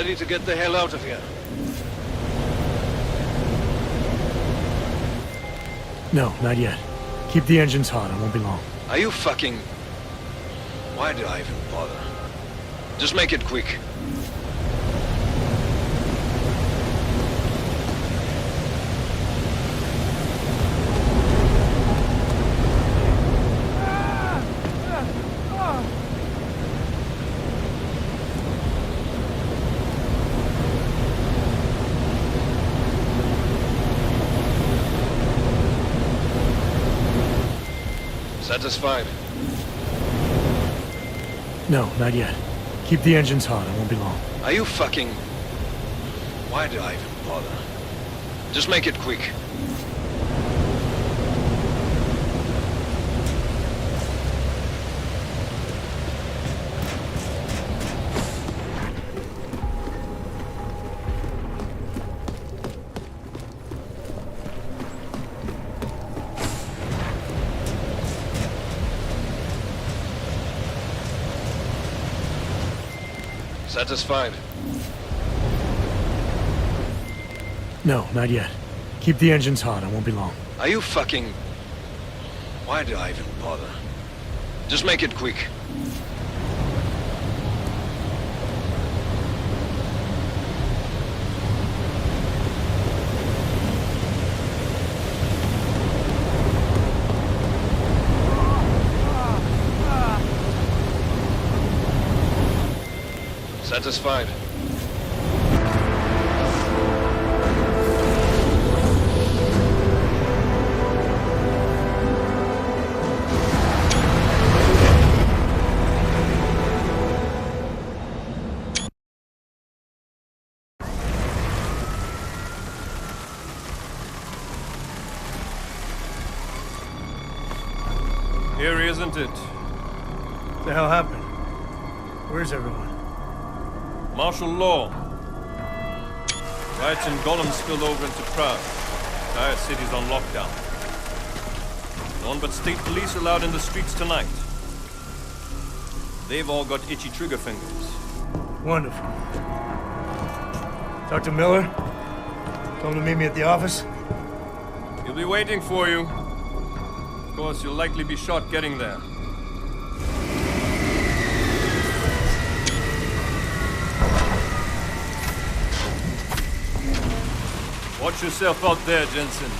Ready to get the hell out of here? No, not yet. Keep the engines hot, it won't be long. Are you fucking... Why do I even bother? Just make it quick. Satisfied? No, not yet. Keep the engines hot, it won't be long. Are you fucking... Why do I even bother? Just make it quick. Satisfied? No, not yet. Keep the engines hot, it won't be long. Are you fucking... Why do I even bother? Just make it quick. Satisfied? Here, isn't it? What the hell happened? Where's everyone? Martial law. Riots in Gollum spilled over into Prague. Entire city's on lockdown. No one but state police allowed in the streets tonight. They've all got itchy trigger fingers. Wonderful. Dr. Miller? Told him to meet me at the office? He'll be waiting for you. Of course, you'll likely be shot getting there. Watch yourself out there, Jensen.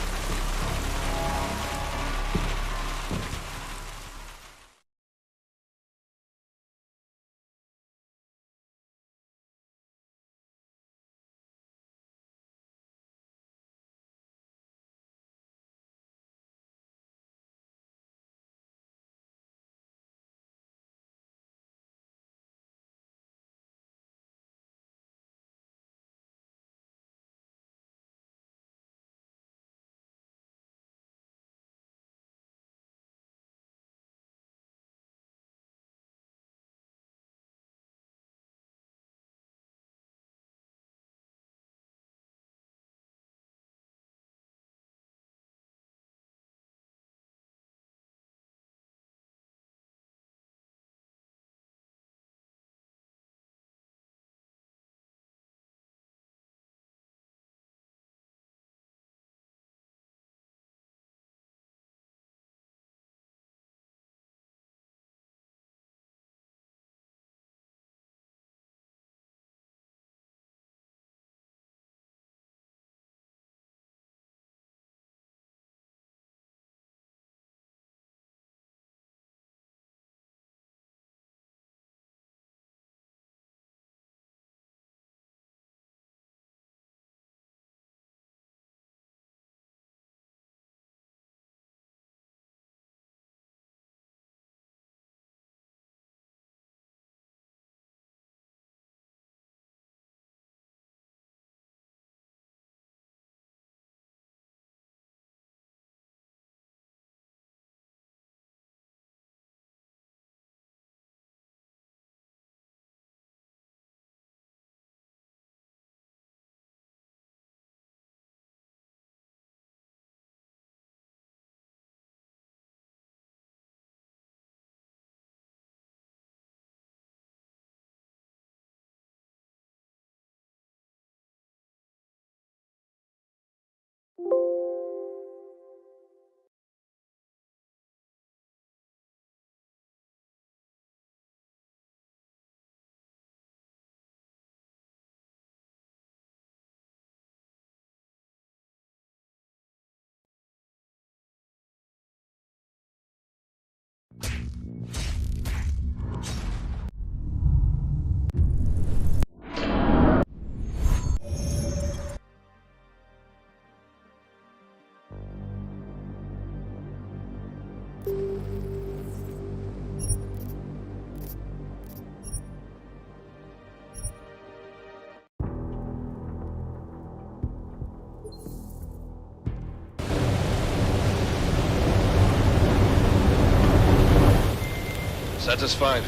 Satisfied?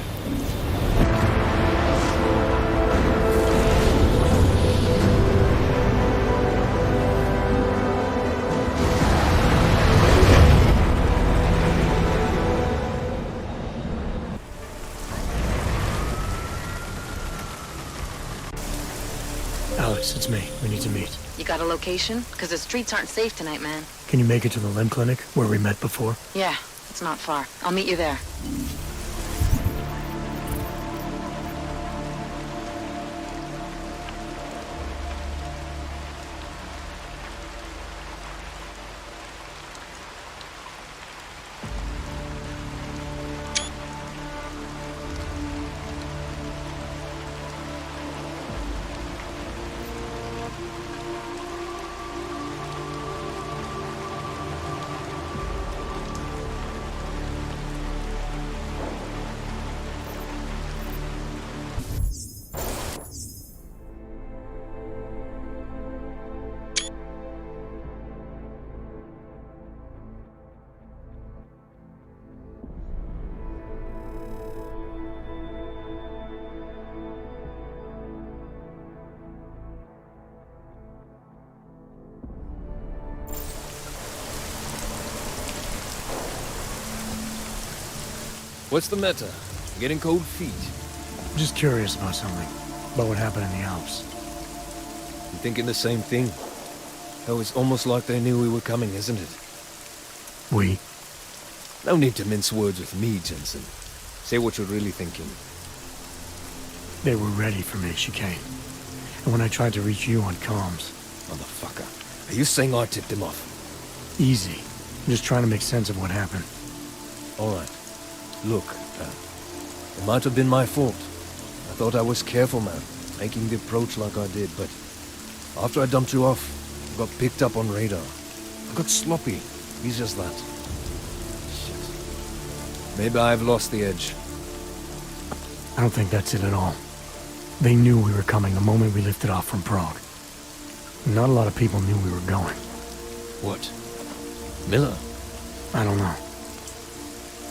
Alex, it's me. We need to meet. You got a location? Because the streets aren't safe tonight, man. Can you make it to the limb clinic where we met before? Yeah, it's not far. I'll meet you there. What's the matter? Getting cold feet? I'm just curious about something. About what happened in the Alps. You thinking the same thing? Oh, it's almost like they knew we were coming, isn't it? We? No need to mince words with me, Jensen. Say what you're really thinking. They were ready for me, Chicane. And when I tried to reach you on comms... Motherfucker. Are you saying I tipped him off? Easy. I'm just trying to make sense of what happened. All right. Look, it might have been my fault. I thought I was careful, man, making the approach like I did, but after I dumped you off, I got picked up on radar. I got sloppy. He's just that. Shit. Maybe I've lost the edge. I don't think that's it at all. They knew we were coming the moment we lifted off from Prague. Not a lot of people knew we were going. What? Miller? I don't know.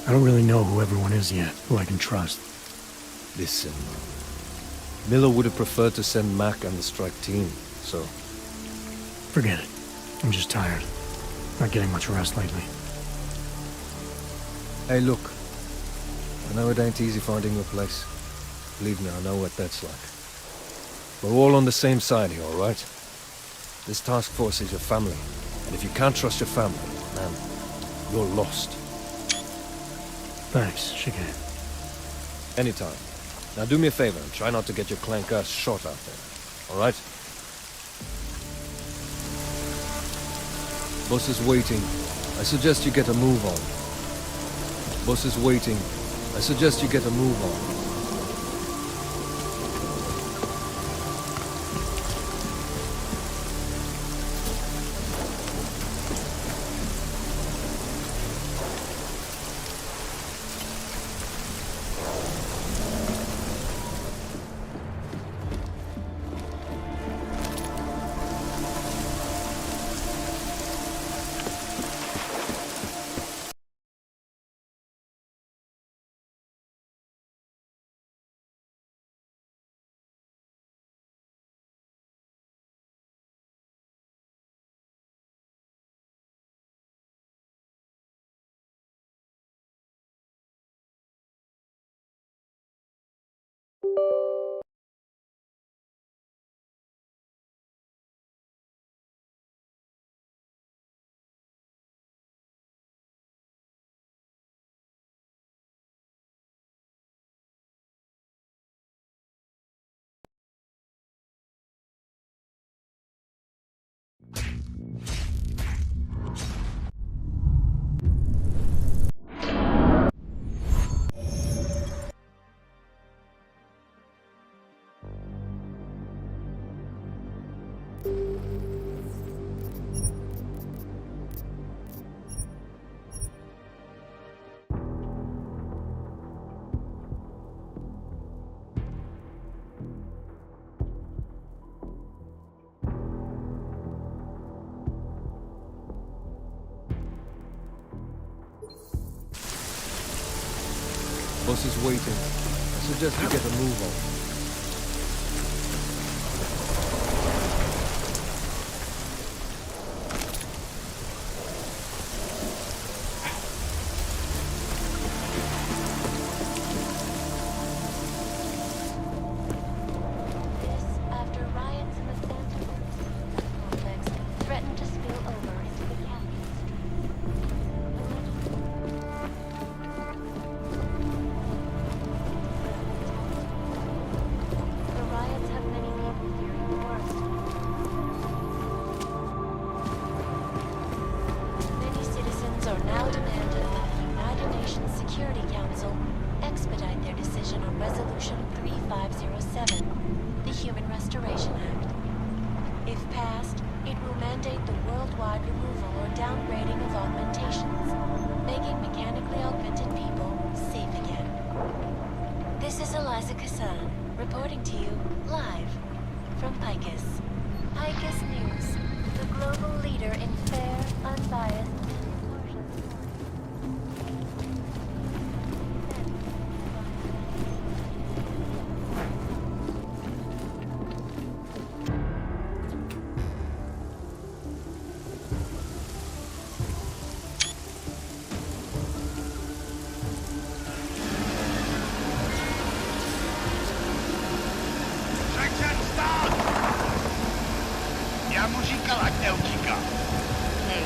I don't really know who everyone is yet, who I can trust. Listen, Miller would have preferred to send Mac and the strike team, so... Forget it. I'm just tired. Not getting much rest lately. Hey, look. I know it ain't easy finding your place. Believe me, I know what that's like. We're all on the same side here, all right? This task force is your family, and if you can't trust your family, man, you're lost. Thanks, Chicane. Anytime. Now do me a favor and try not to get your clank ass shot out there. Alright? Boss is waiting. I suggest you get a move on. Boss is waiting. I suggest you get a move on. Boss is waiting. I suggest you get a move on. Reporting to you live from Picus. Picus News, the global leader in fair, unbiased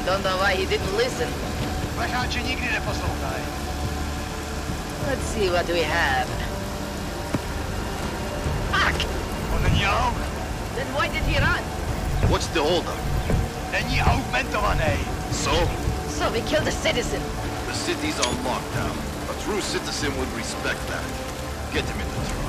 Don't know why he didn't listen. Let's see what we have. Fuck! Then why did he run? What's the holdup? So? So we killed a citizen. The city's on lockdown. A true citizen would respect that. Get him in the truck.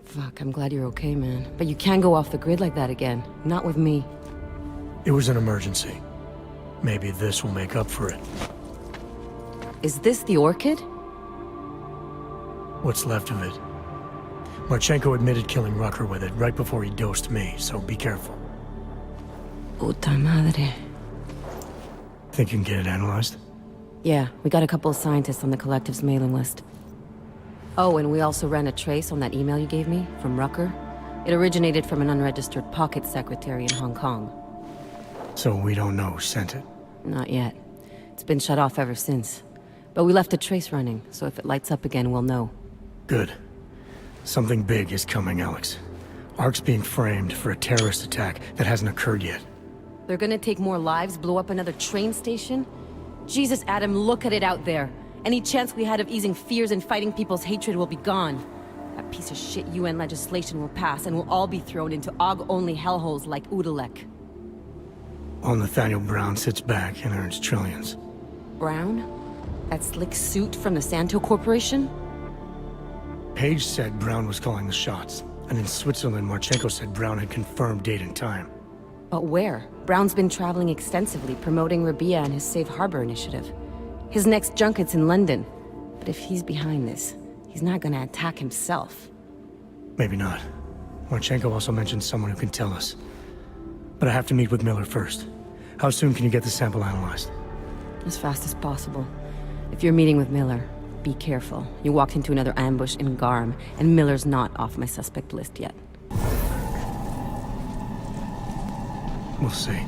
Fuck, I'm glad you're okay, man. But you can't go off the grid like that again. Not with me. It was an emergency. Maybe this will make up for it. Is this the Orchid? What's left of it. Marchenko admitted killing Rucker with it right before he dosed me, so be careful. Puta madre. Think you can get it analyzed? Yeah, we got a couple of scientists on the Collective's mailing list. Oh, and we also ran a trace on that email you gave me, from Rucker. It originated from an unregistered pocket secretary in Hong Kong. So we don't know who sent it? Not yet. It's been shut off ever since. But we left a trace running, so if it lights up again, we'll know. Good. Something big is coming, Alex. Ark's being framed for a terrorist attack that hasn't occurred yet. They're gonna take more lives, blow up another train station? Jesus, Adam, look at it out there. Any chance we had of easing fears and fighting people's hatred will be gone. That piece of shit UN legislation will pass, and we'll all be thrown into AUG-only hellholes like Udalek. While Nathaniel Brown sits back and earns trillions. Brown? That slick suit from the Santo Corporation? Page said Brown was calling the shots, and in Switzerland, Marchenko said Brown had confirmed date and time. But where? Brown's been traveling extensively, promoting Rabia and his Safe Harbor initiative. His next junket's in London. But if he's behind this, he's not gonna attack himself. Maybe not. Marchenko also mentioned someone who can tell us. But I have to meet with Miller first. How soon can you get the sample analyzed? As fast as possible. If you're meeting with Miller, be careful. You walked into another ambush in GARM, and Miller's not off my suspect list yet. We'll see.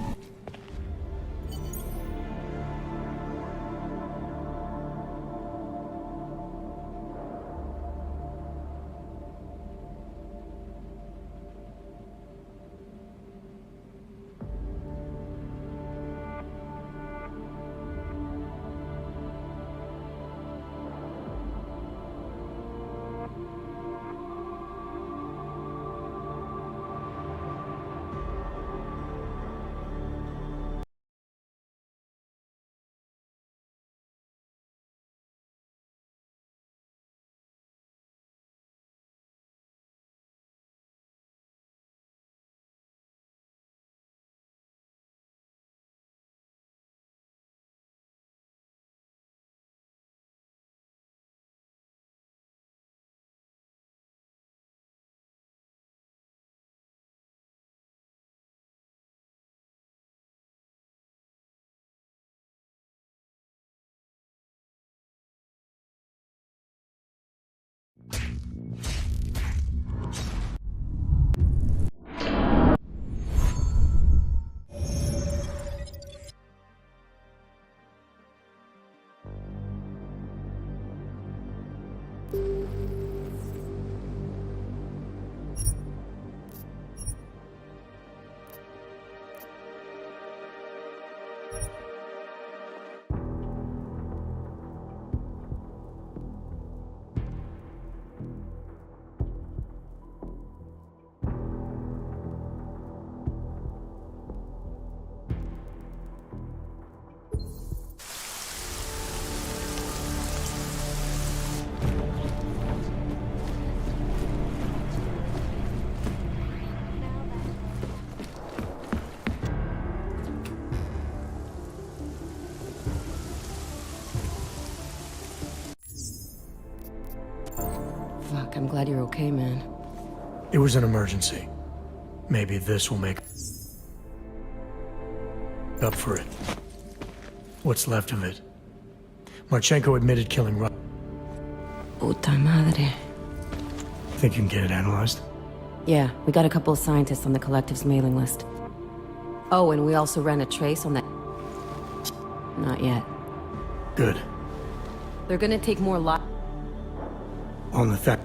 I'm glad you're okay, man. It was an emergency. Maybe this will make up for it. What's left of it? Marchenko admitted killing Puta madre. Think you can get it analyzed? Yeah, we got a couple of scientists on the collective's mailing list. Oh, and we also ran a trace on that... Not yet. Good. They're gonna take more On the fact,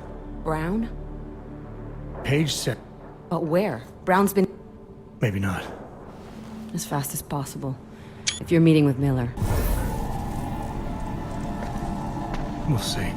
Brown? Page said, But where? Brown's been... maybe not. As fast as possible. If you're meeting with Miller. We'll see.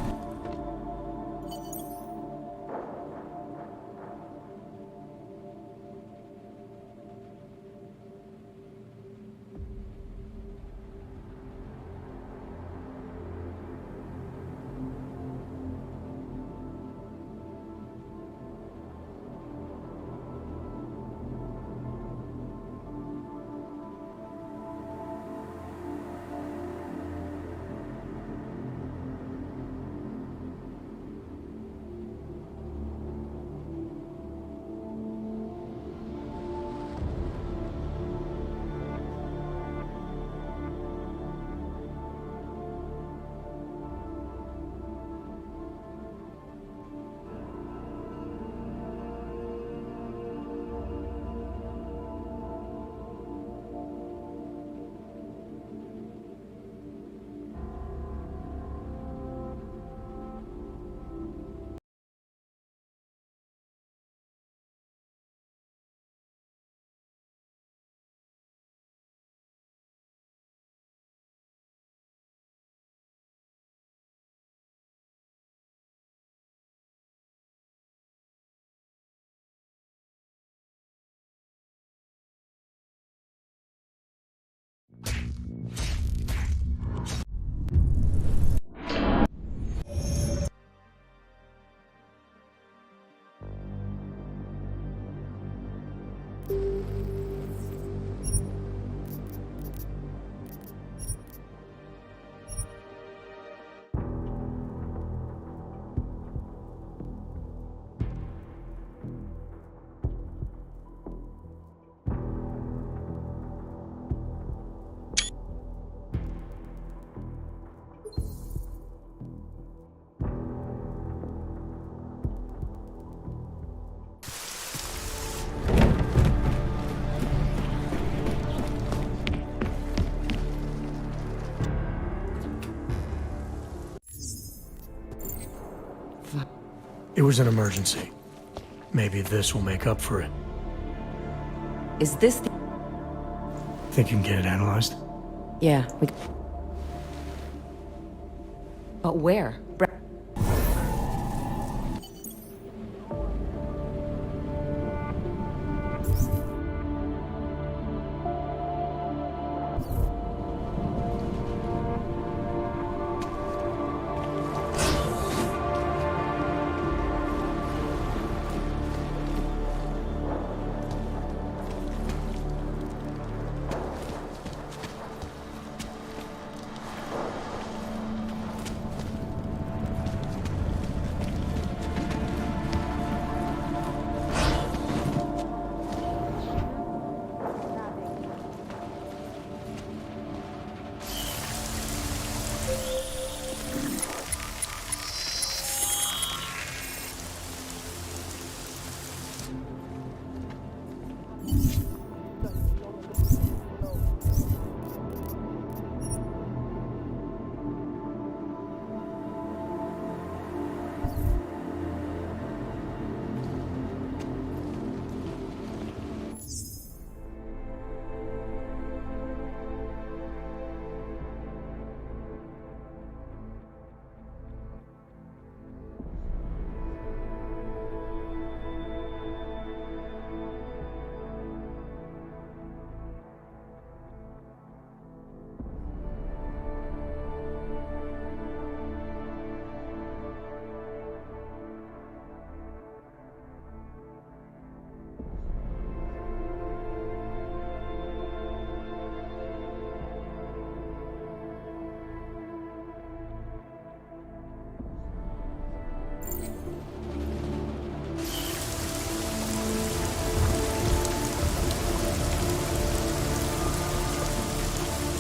It was an emergency. Maybe this will make up for it. Is this the... Think you can get it analyzed? Yeah, we... But where?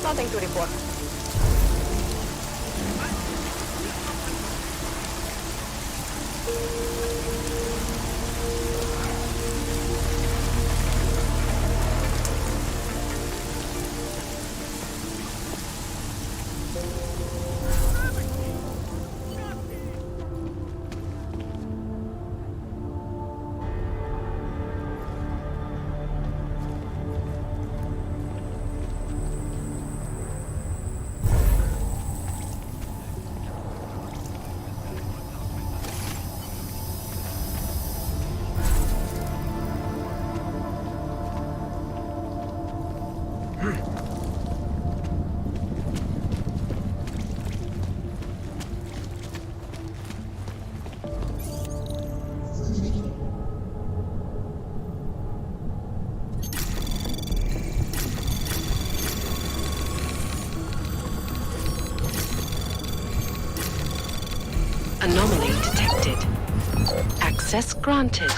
Nothing to report. Anomaly detected. Access granted.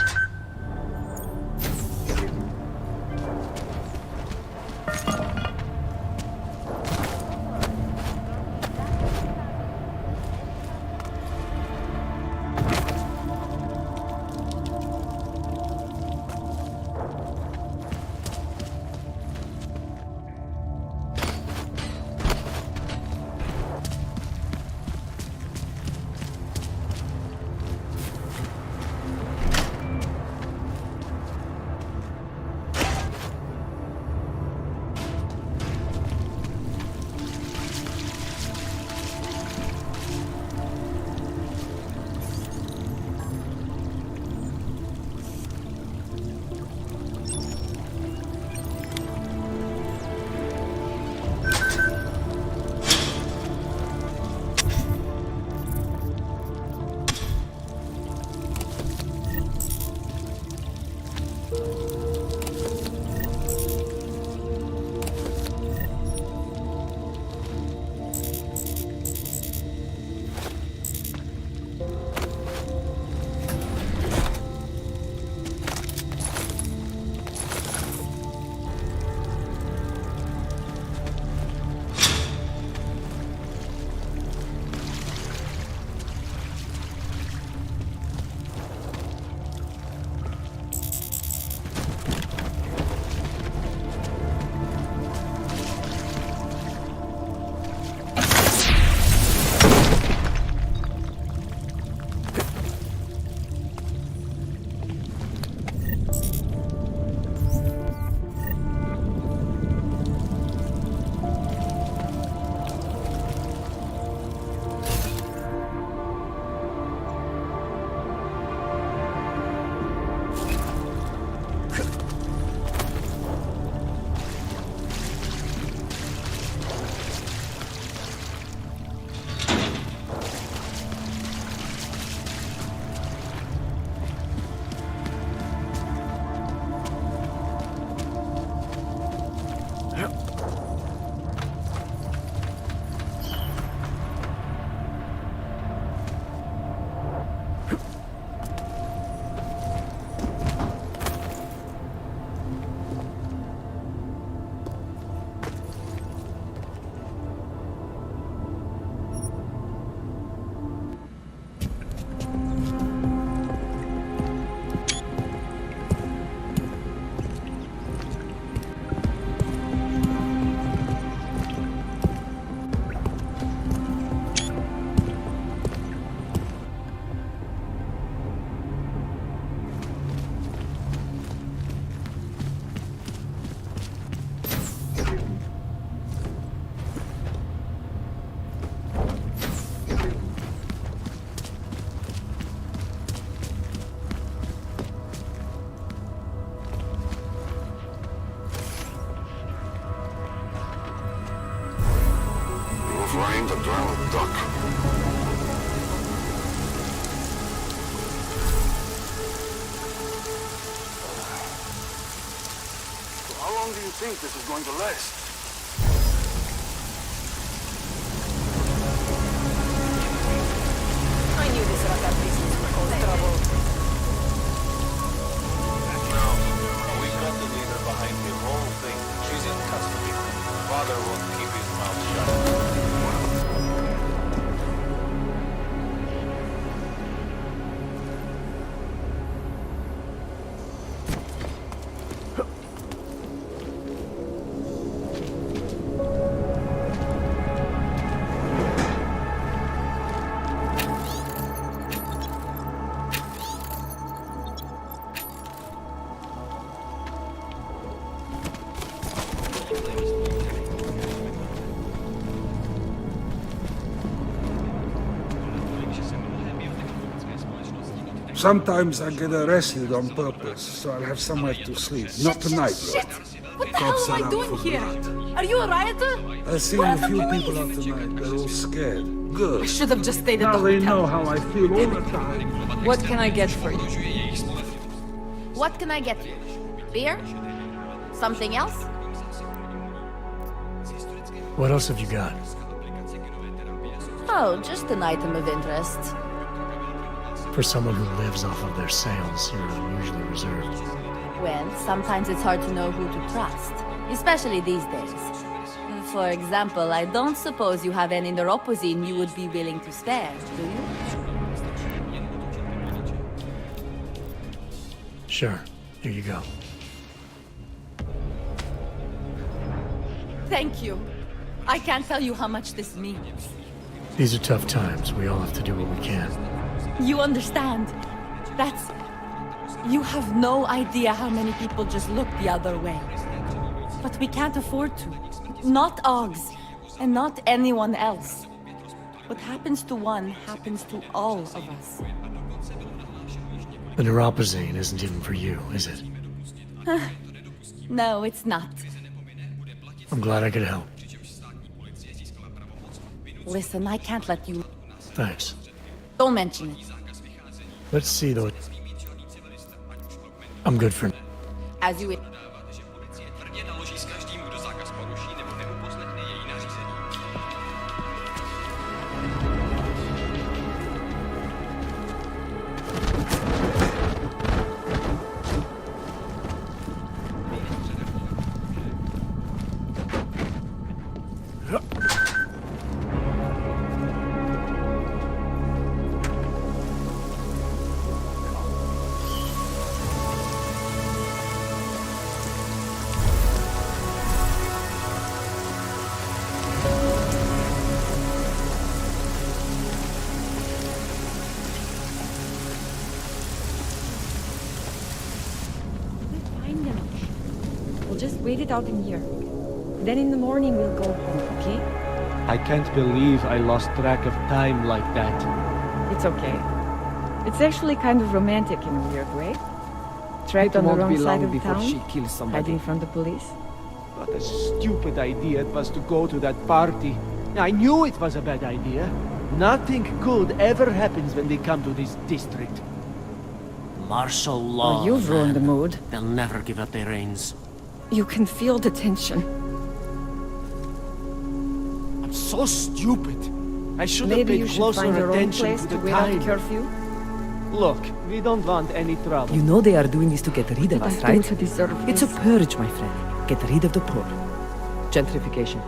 Find the drowned duck. So how long do you think this is going to last? I knew this Rakat business would cause trouble. Now, we got the leader behind the whole thing. She's in custody. Father won't keep his Sometimes I get arrested on purpose, so I'll have somewhere to sleep. Not tonight, Shit! though. What the hell Cops am are I out doing for here? blood. Are you a rioter? I've seen a few people out tonight. They're all scared. I Good. should have just stayed at Now the they hotel. know how I feel all the time. What can I get for you? What can I get you? Beer? Something else? What else have you got? Oh, just an item of interest. For someone who lives off of their sales, you're unusually reserved. Well, sometimes it's hard to know who to trust, especially these days. For example, I don't suppose you have any neuropozyne you would be willing to spare, do you? Sure. Here you go. Thank you. I can't tell you how much this means. These are tough times. We all have to do what we can. You understand? That's... You have no idea how many people just look the other way. But we can't afford to. Not Oggs, and not anyone else. What happens to one happens to all of us. The neuropozyne isn't even for you, is it? No, it's not. I'm glad I could help. Listen, I can't let you... Thanks. Don't mention it. Let's see, though. I'm good for... As you... Just wait it out in here. Then in the morning we'll go home, okay? I can't believe I lost track of time like that. It's okay. It's actually kind of romantic in a weird way. Trapped on the wrong side of town, hiding from the police. What a stupid idea it was to go to that party. I knew it was a bad idea. Nothing good ever happens when they come to this district. Martial law. Oh, you've ruined the mood. They'll never give up their reins. You can feel the tension. I'm so stupid. I should have Maybe paid you should closer find your own attention place to to the wait out time. the curfew. Look, we don't want any trouble. You know they are doing this to get rid of us, right? To deserve It's a this? purge, my friend. Get rid of the poor. Gentrification.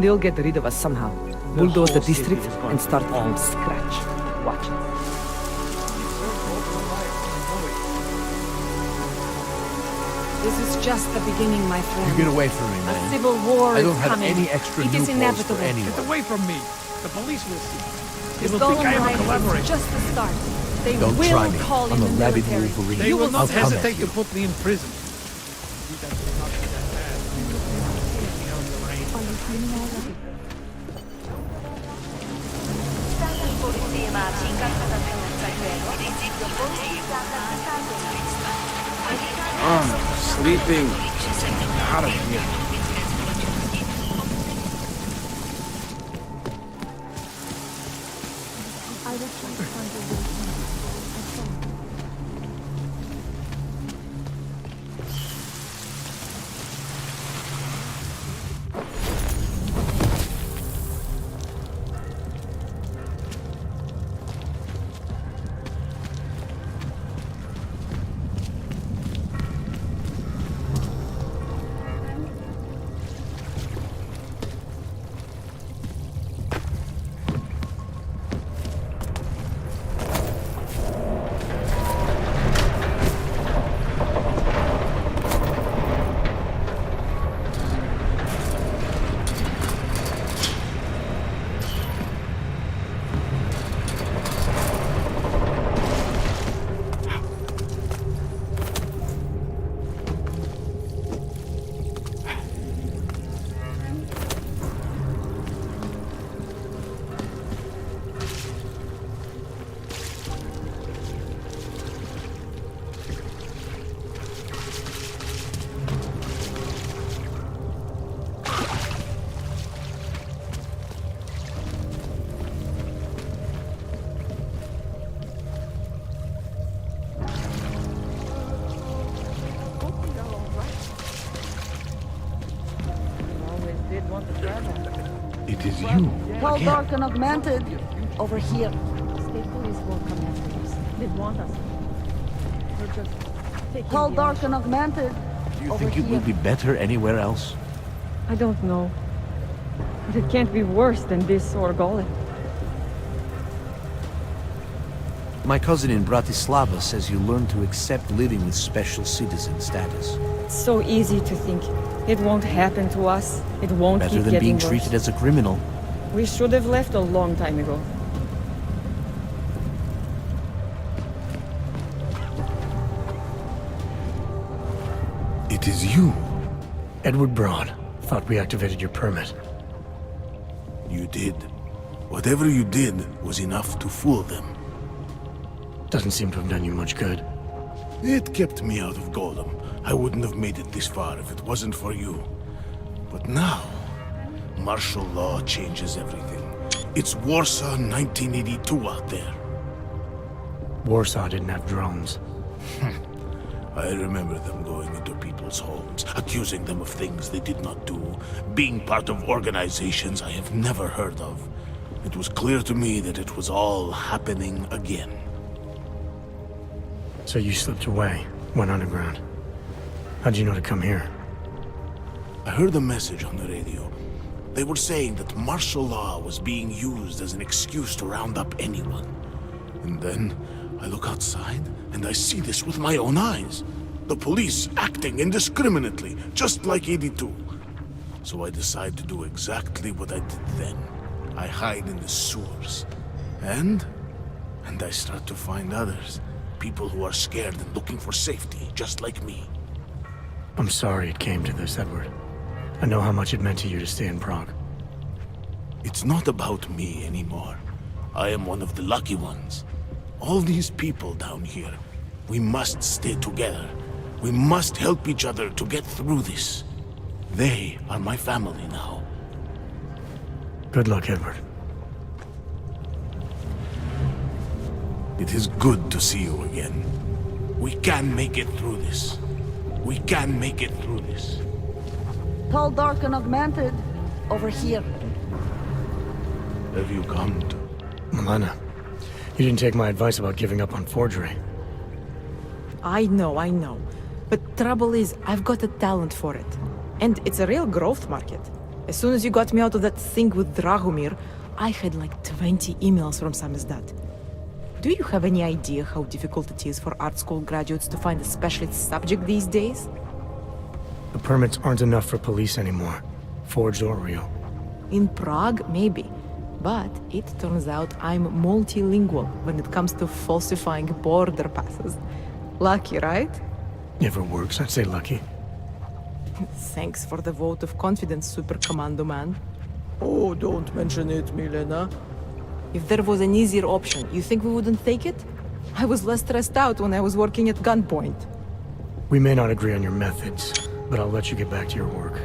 They'll get rid of us somehow. Bulldoze the whole city district is going and start to from fall. scratch. Watch it. This is just the beginning, my friend. You get away from me, A man. civil war I don't is have coming. any extra It is loopholes inevitable. for anyone. Get away from me! The police will see. They This will think I am a Golem collaborator. is just the start. They Don't will try me. call I'm in a the rabid military. Wolverine. They will not I'll come hesitate at to put me in prison. Sleeping. Out of here. is you. Tall, dark, and augmented. Over here. State police will come after us. They want us. We're just taking Tall, the dark, and augmented. Do you think it will be better anywhere else? I don't know. But it can't be worse than this or Golem. My cousin in Bratislava says you learn to accept living with special citizen status. It's so easy to think it won't happen to us. It won't Better keep than getting being worse. treated as a criminal. We should have left a long time ago. It is you. Edward Broad. Thought we activated your permit. You did. Whatever you did was enough to fool them. Doesn't seem to have done you much good. It kept me out of Golem. I wouldn't have made it this far if it wasn't for you. But now, martial law changes everything. It's Warsaw 1982 out there. Warsaw didn't have drones. I remember them going into people's homes, accusing them of things they did not do, being part of organizations I have never heard of. It was clear to me that it was all happening again. So you slipped away, went underground. How'd you know to come here? I heard a message on the radio. They were saying that martial law was being used as an excuse to round up anyone. And then I look outside and I see this with my own eyes. The police acting indiscriminately, just like 82. So I decide to do exactly what I did then. I hide in the sewers. And I start to find others. People who are scared and looking for safety, just like me. I'm sorry it came to this, Edward. I know how much it meant to you to stay in Prague. It's not about me anymore. I am one of the lucky ones. All these people down here, we must stay together. We must help each other to get through this. They are my family now. Good luck, Edward. It is good to see you again. We can make it through this. We can make it through this. Tall, dark, and augmented. Over here. Have you come to... Milena, you didn't take my advice about giving up on forgery. I know. But trouble is, I've got a talent for it. And it's a real growth market. As soon as you got me out of that thing with Dragomir, I had like 20 emails from Samizdat. Do you have any idea how difficult it is for art school graduates to find a specialist subject these days? The permits aren't enough for police anymore, forged or real. In Prague, maybe. But it turns out I'm multilingual when it comes to falsifying border passes. Lucky, right? If it works, I'd say lucky. Thanks for the vote of confidence, Super Commando Man. Oh, don't mention it, Milena. If there was an easier option, you think we wouldn't take it? I was less stressed out when I was working at gunpoint. We may not agree on your methods, but I'll let you get back to your work.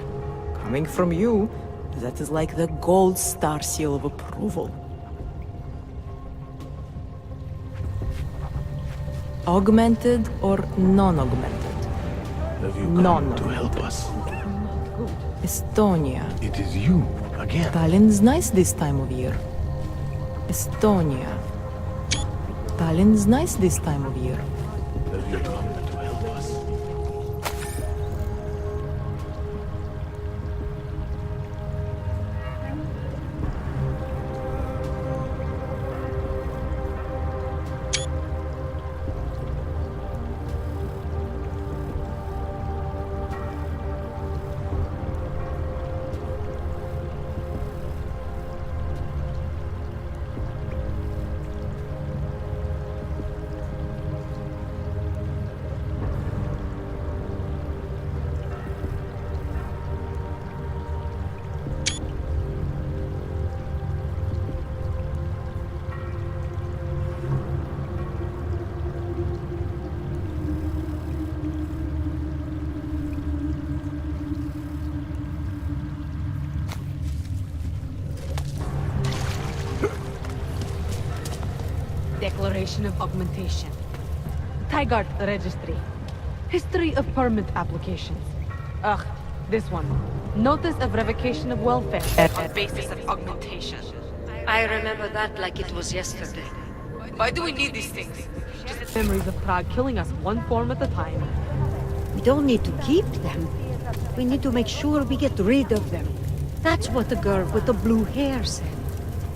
Coming from you, that is like the gold star seal of approval. Augmented or non-augmented? Have you come to help us? Estonia. It is you, again. Tallinn's nice this time of year. Estonia. Tallinn's nice this time of year. Have you come to help us? Declaration of Augmentation. Tigard Registry. History of Permit Applications. Ugh, this one. Notice of revocation of welfare on basis of augmentation. I remember that like it was yesterday. Why do we need these things? Just memories of Prague killing us one form at a time. We don't need to keep them. We need to make sure we get rid of them. That's what the girl with the blue hair said.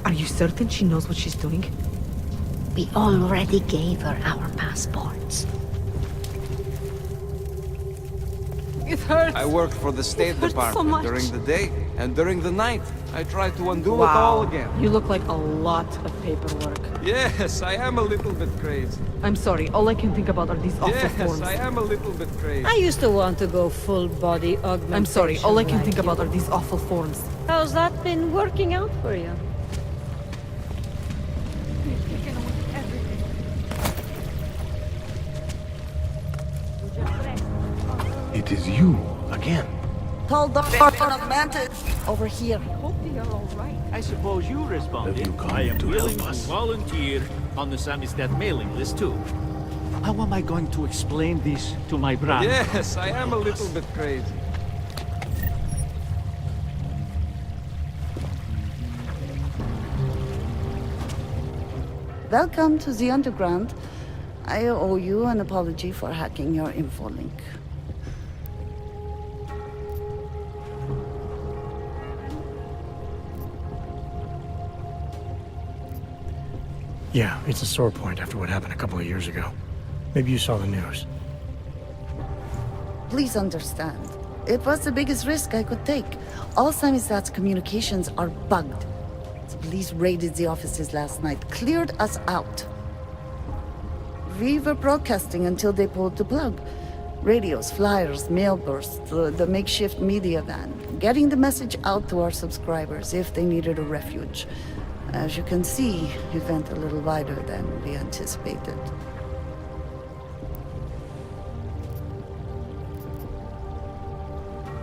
Are you certain she knows what she's doing? We already gave her our passports. It hurts. I worked for the State Department during the day, and during the night, I tried to undo it all again. You look like a lot of paperwork. Yes, I am a little bit crazy. I'm sorry, all I can think about are these awful forms. Yes, I am a little bit crazy. I used to want to go full body augmentation. I'm sorry, all I can think about are these awful forms. How's that been working out for you? It is you, again. Tall dark augmented. Over here. I suppose you responded. Have you come I am to willing help us? to volunteer on the Samizdat mailing list too. How am I going to explain this to my brother? Yes, I am a little bit crazy. Welcome to the underground. I owe you an apology for hacking your info link. Yeah, it's a sore point after what happened a couple of years ago. Maybe you saw the news. Please understand, it was the biggest risk I could take. All Samizdat's communications are bugged. The police raided the offices last night, cleared us out. We were broadcasting until they pulled the plug. Radios, flyers, mail bursts, the makeshift media van. Getting the message out to our subscribers if they needed a refuge. As you can see, it went a little wider than we anticipated.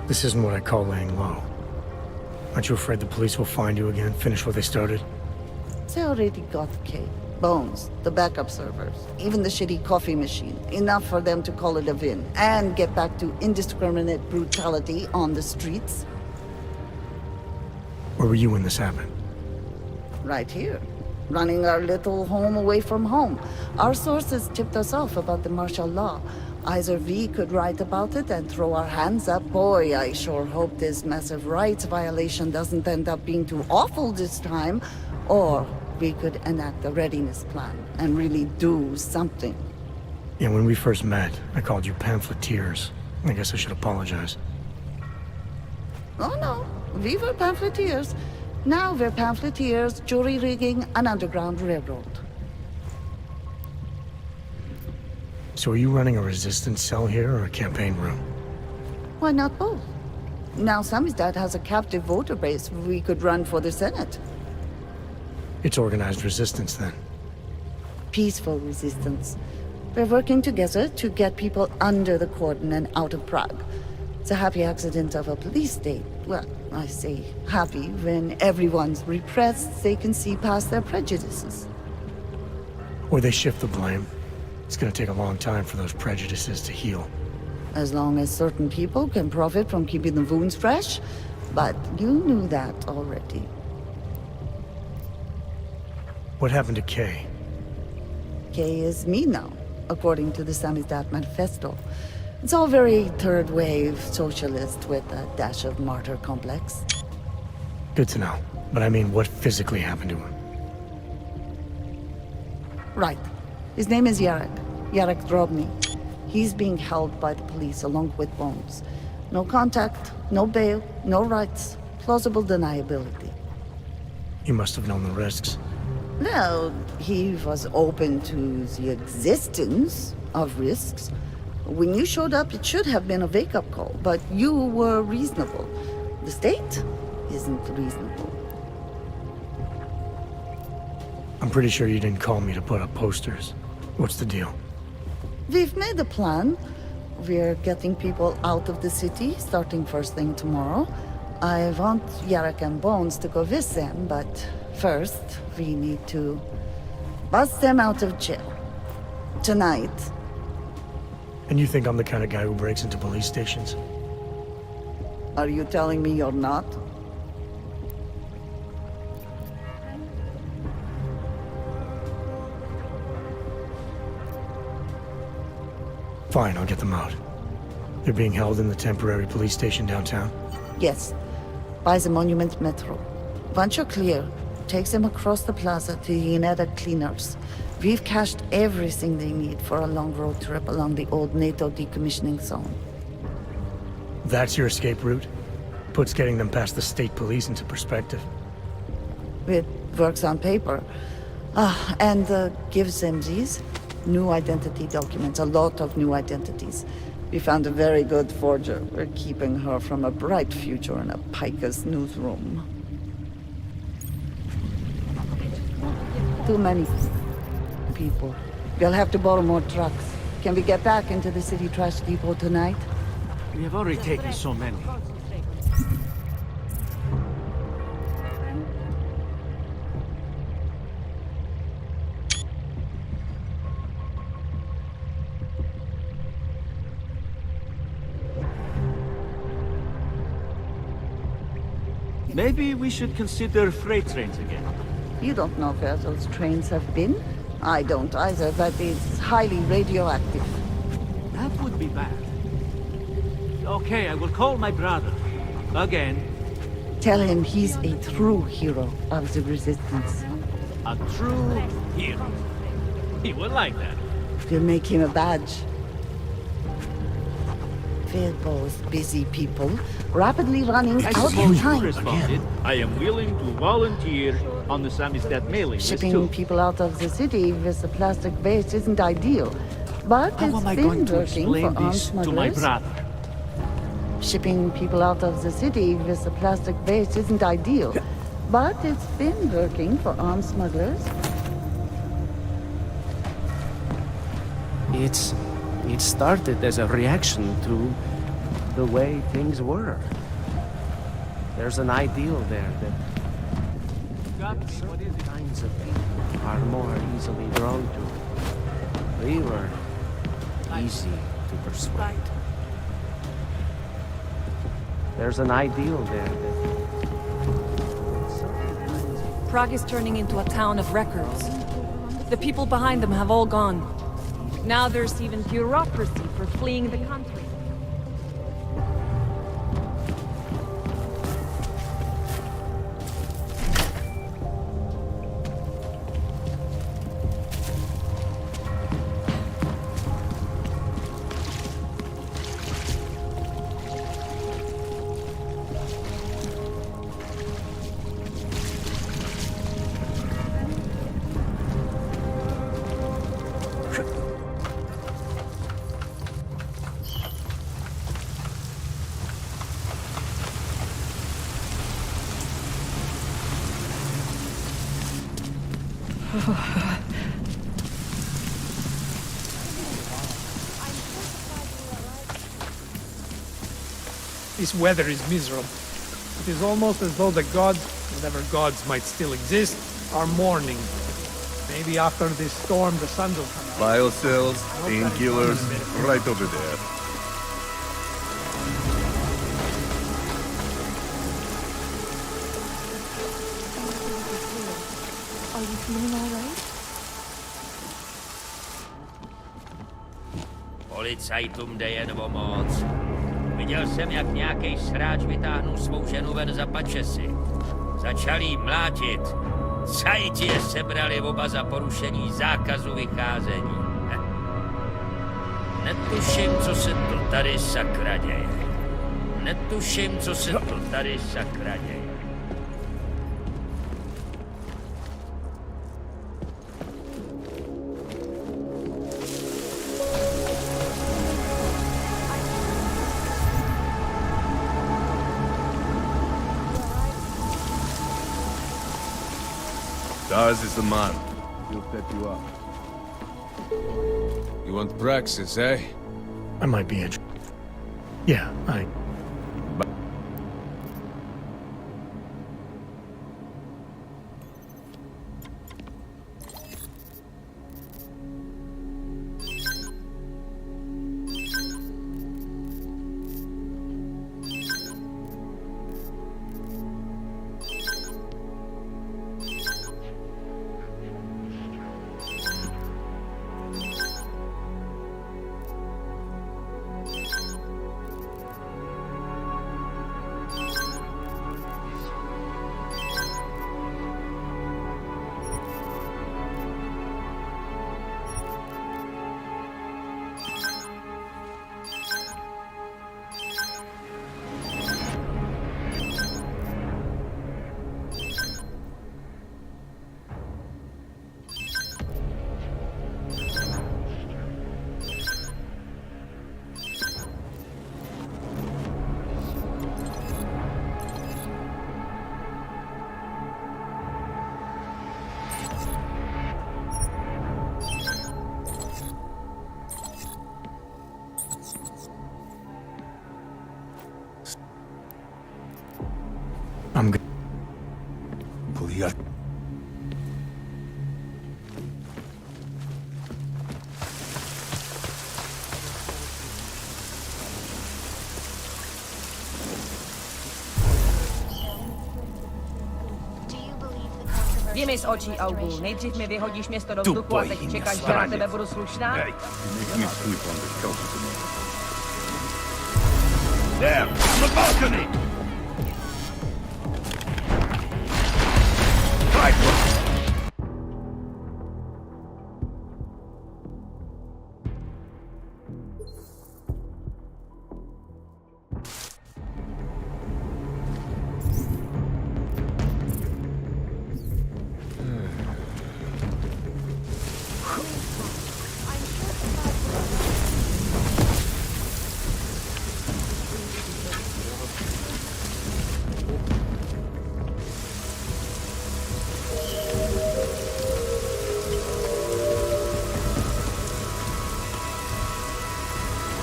This isn't what I call laying low. Aren't you afraid the police will find you again, finish what they started? They already got Kay, Bones, the backup servers, even the shitty coffee machine. Enough for them to call it a win and get back to indiscriminate brutality on the streets. Where were you when this happened? Right here, running our little home away from home. Our sources tipped us off about the martial law. Either we could write about it and throw our hands up. Boy, I sure hope this massive rights violation doesn't end up being too awful this time. Or we could enact a readiness plan and really do something. Yeah, when we first met, I called you pamphleteers. I guess I should apologize. Oh no, we were pamphleteers. Now we're pamphleteers, jury rigging, an underground railroad. So are you running a resistance cell here or a campaign room? Why not both? Now Samizdat has a captive voter base. We could run for the Senate. It's organized resistance then. Peaceful resistance. We're working together to get people under the cordon and out of Prague. It's a happy accident of a police state. Well, I say happy when everyone's repressed, they can see past their prejudices. Or they shift the blame. It's gonna take a long time for those prejudices to heal. As long as certain people can profit from keeping the wounds fresh. But you knew that already. What happened to Kay? Kay is me now, according to the Samizdat manifesto. It's all very third-wave socialist with a dash of martyr complex. Good to know. But I mean, what physically happened to him? Right. His name is Yarek. Yarek Drobny. He's being held by the police along with Bones. No contact, no bail, no rights. Plausible deniability. You must have known the risks. Well, he was open to the existence of risks. When you showed up, it should have been a wake-up call, but you were reasonable. The state isn't reasonable. I'm pretty sure you didn't call me to put up posters. What's the deal? We've made a plan. We're getting people out of the city, starting first thing tomorrow. I want Yarek and Bones to go with them, but first, we need to bust them out of jail. Tonight. And you think I'm the kind of guy who breaks into police stations? Are you telling me you're not? Fine, I'll get them out. They're being held in the temporary police station downtown? Yes. By the Monument Metro. Once you're clear, take them across the plaza to the United Cleaners. We've cached everything they need for a long road trip along the old NATO decommissioning zone. That's your escape route? Puts getting them past the state police into perspective. It works on paper. And gives them these new identity documents, a lot of new identities. We found a very good forger. We're keeping her from a bright future in a Picus newsroom. Too many people. We'll have to borrow more trucks. Can we get back into the city trash depot tonight? We have already taken so many. Maybe we should consider freight trains again. You don't know where those trains have been? I don't either, but it's highly radioactive. That would be bad. Okay, I will call my brother. Again. Tell him he's a true hero of the Resistance. A true hero. He would like that. We'll make him a badge. We're both busy people, rapidly running out of time. Responded, I am willing to volunteer on the Samizdat mailing list Shipping too. people out of the city with the plastic waste isn't ideal, but How it's am I been going to working explain for armed this to my smugglers. brother? Shipping people out of the city with the plastic waste isn't ideal, but it's been working for armed smugglers. It started as a reaction to the way things were. There's an ideal there that certain kinds of people are more easily drawn to. We were easy to persuade. There's an ideal there that Prague is turning into a town of records. The people behind them have all gone. Now there's even bureaucracy for fleeing the country. This weather is miserable. It is almost as though the gods, whatever gods might still exist, are mourning. Maybe after this storm the sun will come out. Biocells, painkillers, right over there. Are you feeling all right? Policajtům jde jen o moc. Viděl jsem, jak nějaký sráč vytáhnul svou ženu ven za pačesy. Začal jí mlátit. Cajti je sebrali oba za porušení zákazu vycházení. Netuším, co se to tady sakra děje. Netuším, co se to tady sakra děje. Daz is the man. He'll pep you up. You want Praxis, eh? I might be interested. Yeah, Jdi mi z očí, Augul. Nejdřív mi vyhodíš město do vzduchu a teď čekáš, že na tebe budu slušná? Hey, you make me sleep on the couch tonight. There, on the balcony! Right,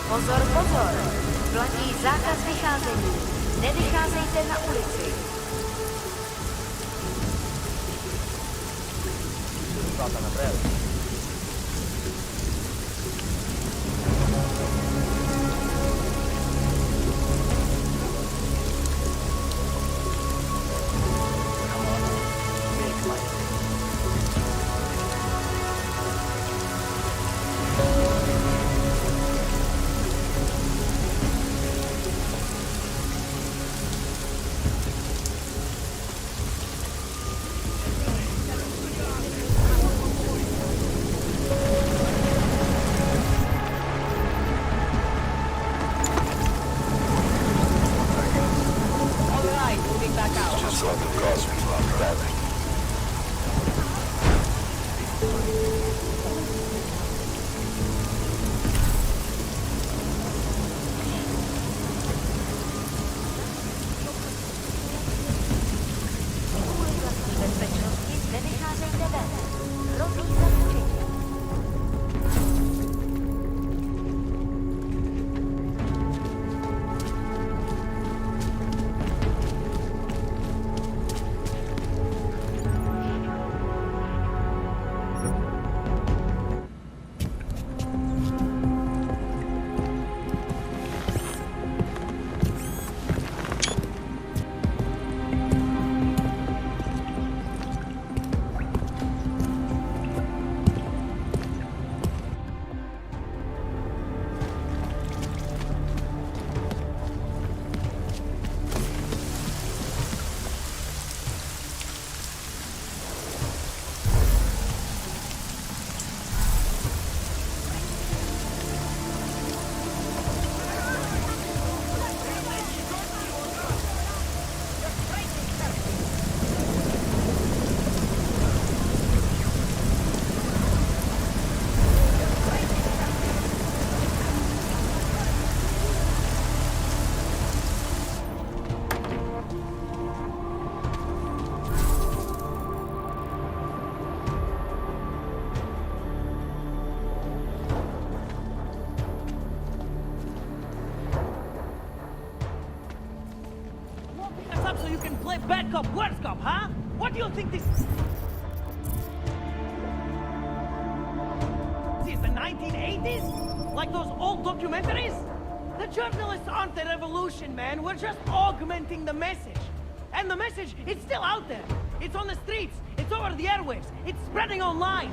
Pozor, pozor! Platí zákaz vycházení. Nevycházejte na ulici. So you can play bad cop, worse cop, huh? What do you think this is? The 1980s? Like those old documentaries? The journalists aren't the revolution, man. We're just augmenting the message. And the message, it's still out there. It's on the streets. It's over the airwaves. It's spreading online.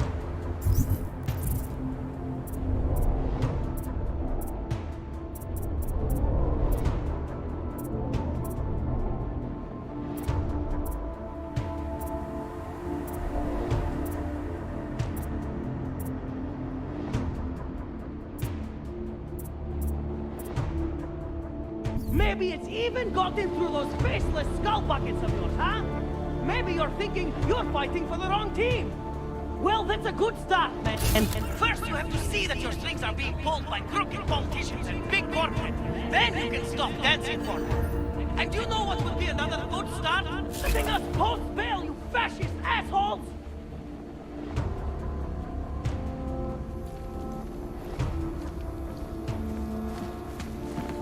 Maybe it's even gotten through those faceless skull buckets of yours, huh? Maybe you're thinking you're fighting for the wrong team. Well, that's a good start, man. And first you have to see that your strings are being pulled by crooked politicians and big corporate. Then you can stop dancing for them. And you know what would be another good start? Letting us post-bail, you fascist assholes!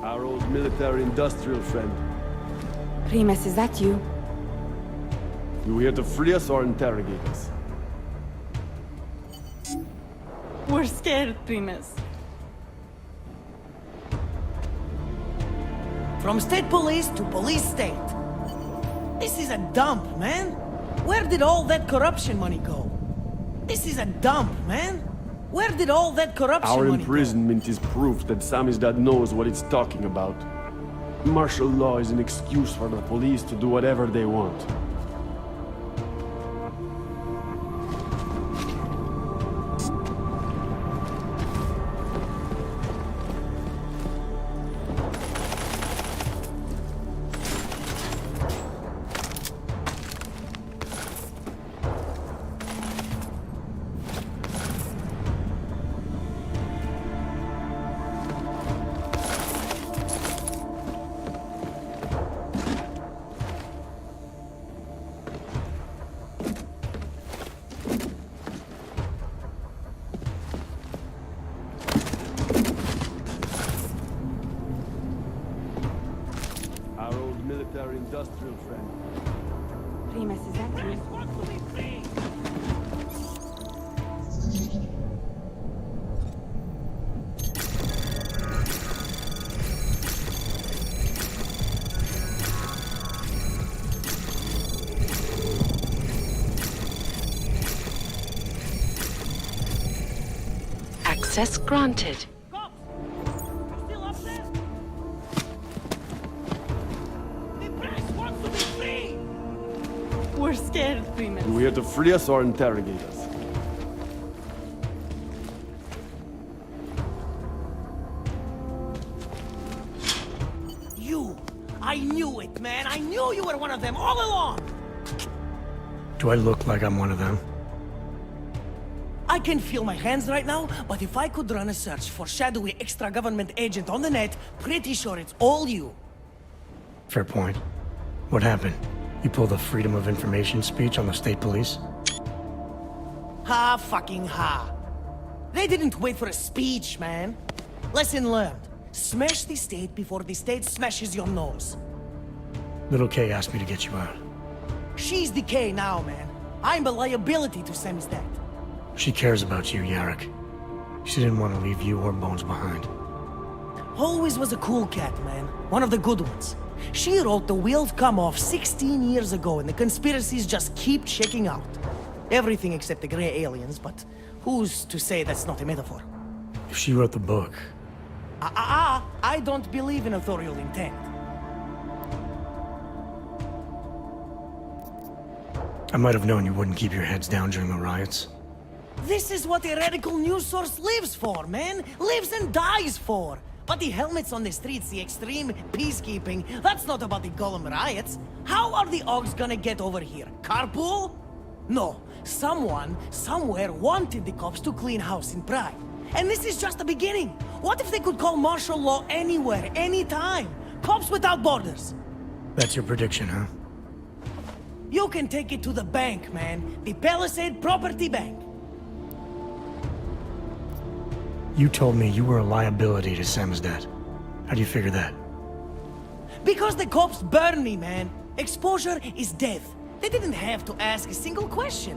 Our old military-industrial friend. Primus, is that you? You here to free us or interrogate us? We're scared, Primus. From state police to police state. This is a dump, man. Where did all that corruption money go? This is a dump, man. Where did all that corruption Our money imprisonment is proof that Samizdat knows what it's talking about. Martial law is an excuse for the police to do whatever they want. Industrial friend. Primus, is that you? Access granted. We're scared, Primus. You here to free us or interrogate us? You! I knew it, man! I knew you were one of them all along! Do I look like I'm one of them? I can feel my hands right now, but if I could run a search for shadowy extra-government agent on the net, pretty sure it's all you. Fair point. What happened? You pulled a Freedom of Information speech on the state police? Ha fucking ha. They didn't wait for a speech, man. Lesson learned. Smash the state before the state smashes your nose. Little K asked me to get you out. She's the K now, man. I'm a liability to Samizdat. She cares about you, Yarrick. She didn't want to leave you or Bones behind. Always was a cool cat, man. One of the good ones. She wrote The Wheels Come Off 16 years ago, and the conspiracies just keep checking out. Everything except the gray aliens, but who's to say that's not a metaphor? If she wrote the book... I don't believe in authorial intent. I might have known you wouldn't keep your heads down during the riots. This is what a radical news source lives for, man! Lives and dies for! But the helmets on the streets, the extreme peacekeeping, that's not about the Golem riots. How are the Augs gonna get over here? Carpool? No. Someone, somewhere wanted the cops to clean house in Prague. And this is just the beginning. What if they could call martial law anywhere, anytime? Cops without borders. That's your prediction, huh? You can take it to the bank, man. The Palisade Property Bank. You told me you were a liability to Samizdat. How do you figure that? Because the cops burn me, man. Exposure is death. They didn't have to ask a single question.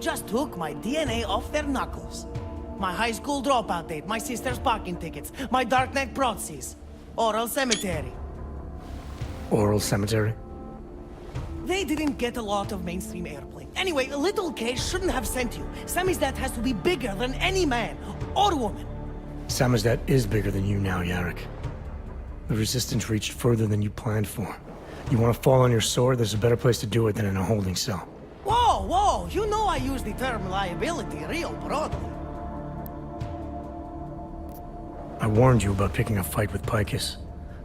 Just took my DNA off their knuckles. My high school dropout date, my sister's parking tickets, my darknet proxies. Oral cemetery. Oral cemetery? They didn't get a lot of mainstream airplay. Anyway, Little K shouldn't have sent you. Samizdat has to be bigger than any man or woman. Samizdat is bigger than you now, Yarrick. The Resistance reached further than you planned for. You want to fall on your sword, there's a better place to do it than in a holding cell. Whoa, whoa! You know I use the term liability real broadly. I warned you about picking a fight with Picus.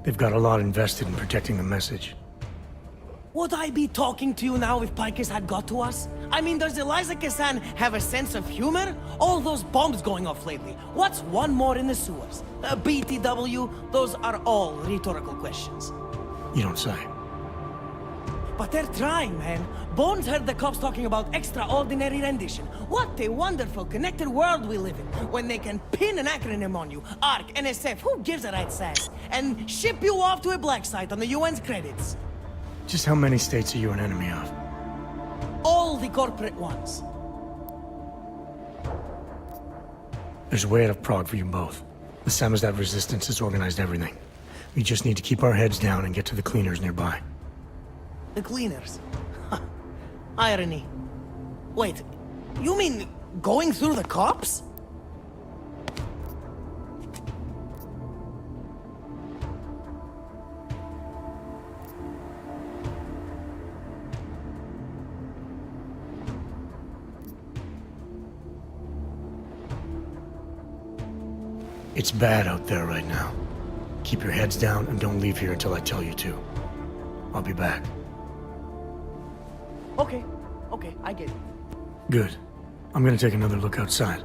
They've got a lot invested in protecting the message. Would I be talking to you now if Picus had got to us? I mean, does Eliza Kassan have a sense of humor? All those bombs going off lately. What's one more in the sewers? BTW? Those are all rhetorical questions. You don't say. But they're trying, man. Bones heard the cops talking about extraordinary rendition. What a wonderful, connected world we live in, when they can pin an acronym on you, ARC, NSF, who gives a rat's ass, and ship you off to a black site on the UN's credits. Just how many states are you an enemy of? All the corporate ones. There's a way out of Prague for you both. The Samizdat resistance has organized everything. We just need to keep our heads down and get to the cleaners nearby. The cleaners? Irony. Wait, you mean going through the cops? It's bad out there right now. Keep your heads down and don't leave here until I tell you to. I'll be back. Okay, I get it. Good. I'm gonna take another look outside.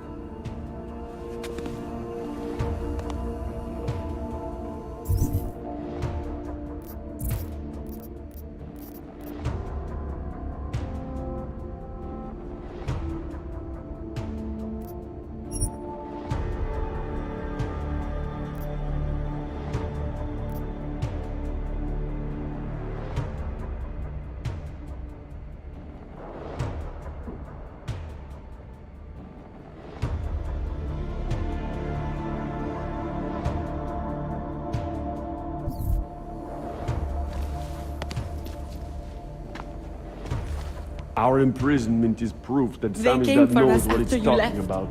Our imprisonment is proof that They came Samizdat for knows us what it's after you talking left. about.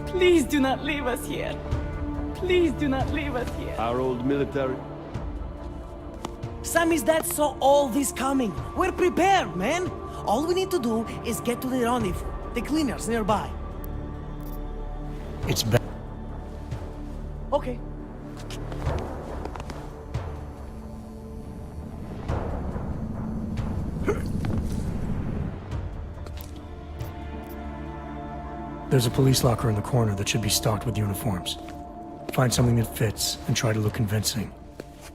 Please do not leave us here. Please do not leave us here. Our old military. Samizdat saw all this coming. We're prepared, man. All we need to do is get to the rendezvous. The cleaners nearby. It's bad. Okay. There's a police locker in the corner that should be stocked with uniforms. Find something that fits and try to look convincing.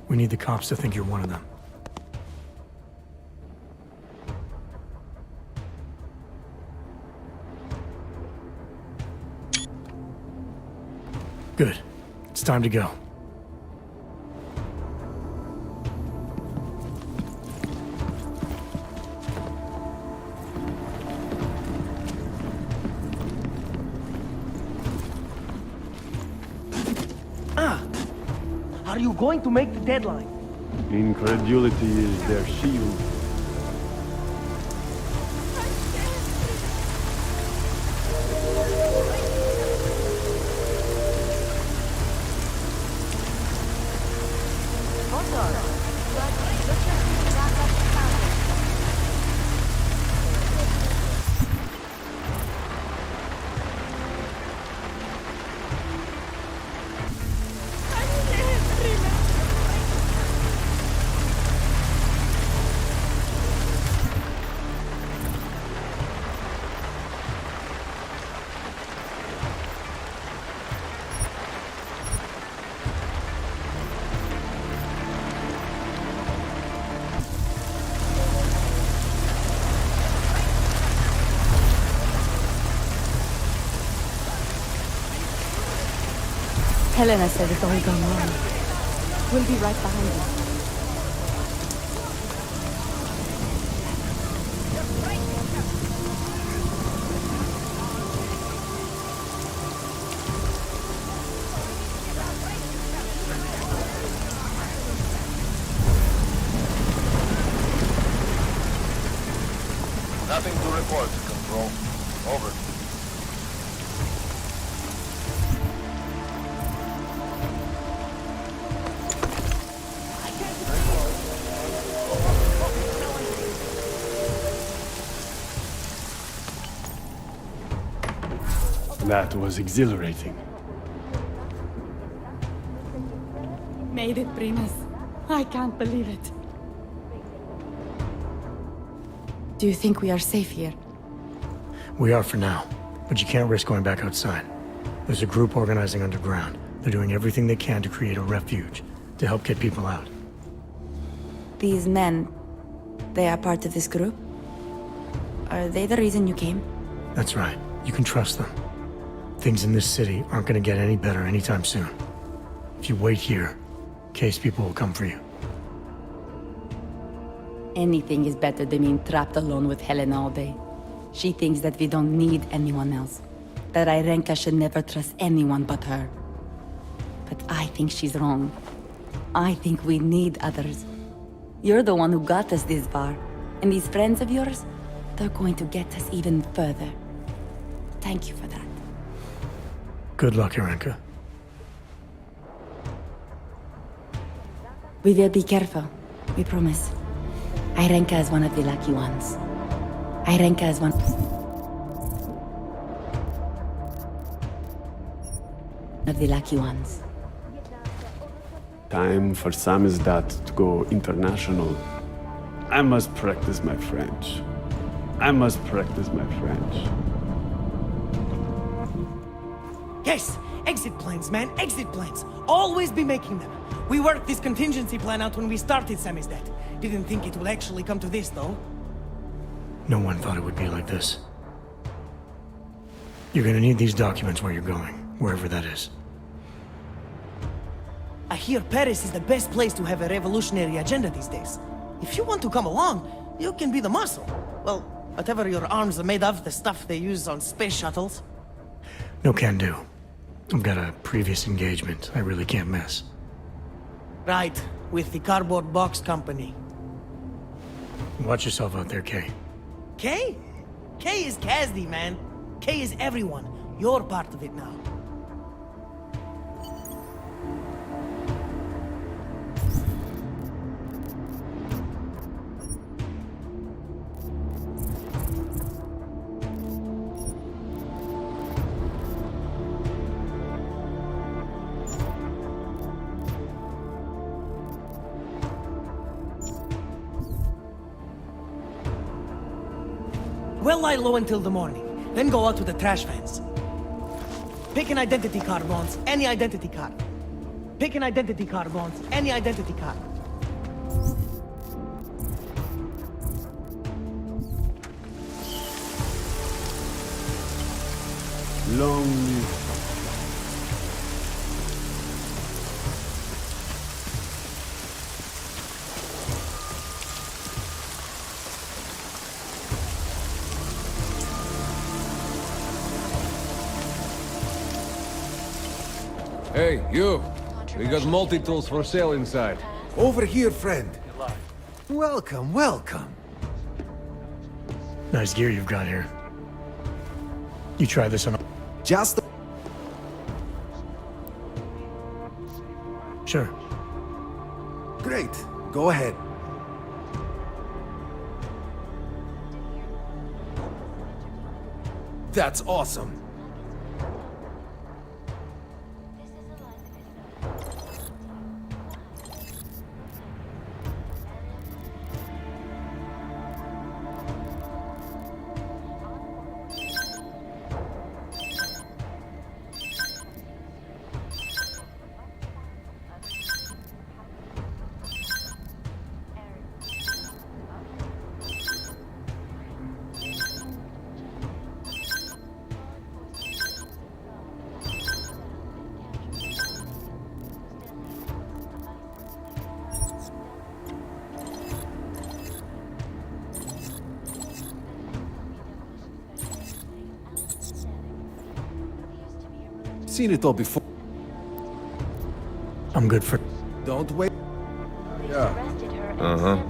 We need the cops to think you're one of them. Good. It's time to go. Are you going to make the deadline? Incredulity is their shield. Helena said it's all gone wrong. We'll be right behind you. Nothing to report, Control. Over. That was exhilarating. Made it, Primus. I can't believe it. Do you think we are safe here? We are for now, but you can't risk going back outside. There's a group organizing underground. They're doing everything they can to create a refuge, to help get people out. These men, they are part of this group? Are they the reason you came? That's right. You can trust them. Things in this city aren't gonna get any better anytime soon. If you wait here, case people will come for you. Anything is better than being trapped alone with Helena all day. She thinks that we don't need anyone else. That Irenka should never trust anyone but her. But I think she's wrong. I think we need others. You're the one who got us this far. And these friends of yours? they're going to get us even further. Thank you for that. Good luck, Irenka. We will be careful. We promise. Irenka is one of the lucky ones. Irenka is one... of the lucky ones. Time for Samizdat to go international. I must practice my French. I must practice my French. Yes! Exit plans, man! Exit plans! Always be making them! We worked this contingency plan out when we started Samizdat. Didn't think it would actually come to this, though. No one thought it would be like this. You're gonna need these documents where you're going, wherever that is. I hear Paris is the best place to have a revolutionary agenda these days. If you want to come along, you can be the muscle. Well, whatever your arms are made of, the stuff they use on space shuttles. No can do. I've got a previous engagement I really can't miss. Right, with the cardboard box company. Watch yourself out there, Kay. Kay? Kay is Kazdi, man. Kay is everyone. You're part of it now. Well, lie low until the morning, then go out to the trash vans. Pick an identity card, Bones. Any identity card. Pick an identity card, Bones. Any identity card. Long... Hey, you! We got multi-tools for sale inside. Over here, friend. Welcome, welcome. Nice gear you've got here. You try this on... Just... Sure. Great. Go ahead. That's awesome. Seen it all before. I'm good for... Don't wait. Yeah. Uh-huh.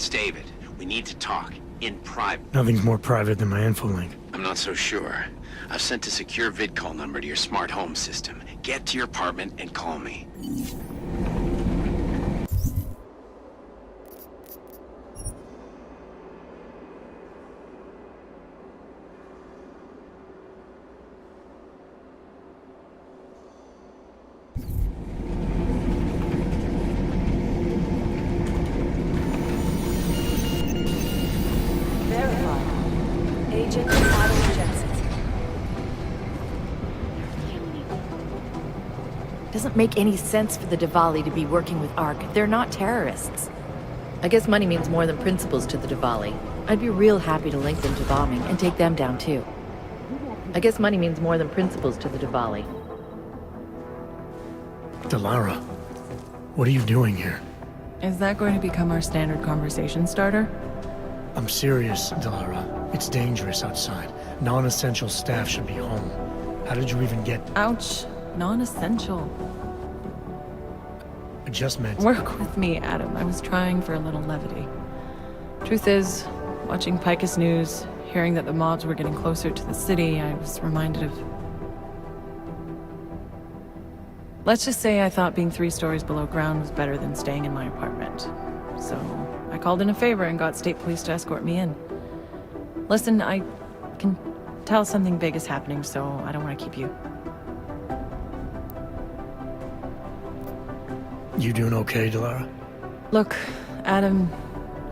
It's David. We need to talk. In private. Nothing's more private than my info link. I'm not so sure. I've sent a secure vid call number to your smart home system. Get to your apartment and call me. Doesn't make any sense for the Dvali to be working with ARC. They're not terrorists. I guess money means more than principles to the Dvali. I'd be real happy to link them to bombing and take them down too. I guess money means more than principles to the Dvali. Delara, what are you doing here? Is that going to become our standard conversation starter? I'm serious, Delara. It's dangerous outside. Non-essential staff should be home. How did you even get... Ouch. Non-essential. I just meant... Work with me, Adam. I was trying for a little levity. Truth is, watching Picus News, hearing that the mobs were getting closer to the city, I was reminded of... Let's just say I thought being 3 stories below ground was better than staying in my apartment. So, I called in a favor and got state police to escort me in. Listen, I can tell something big is happening, so I don't want to keep you. You doing okay, Delara? Look, Adam,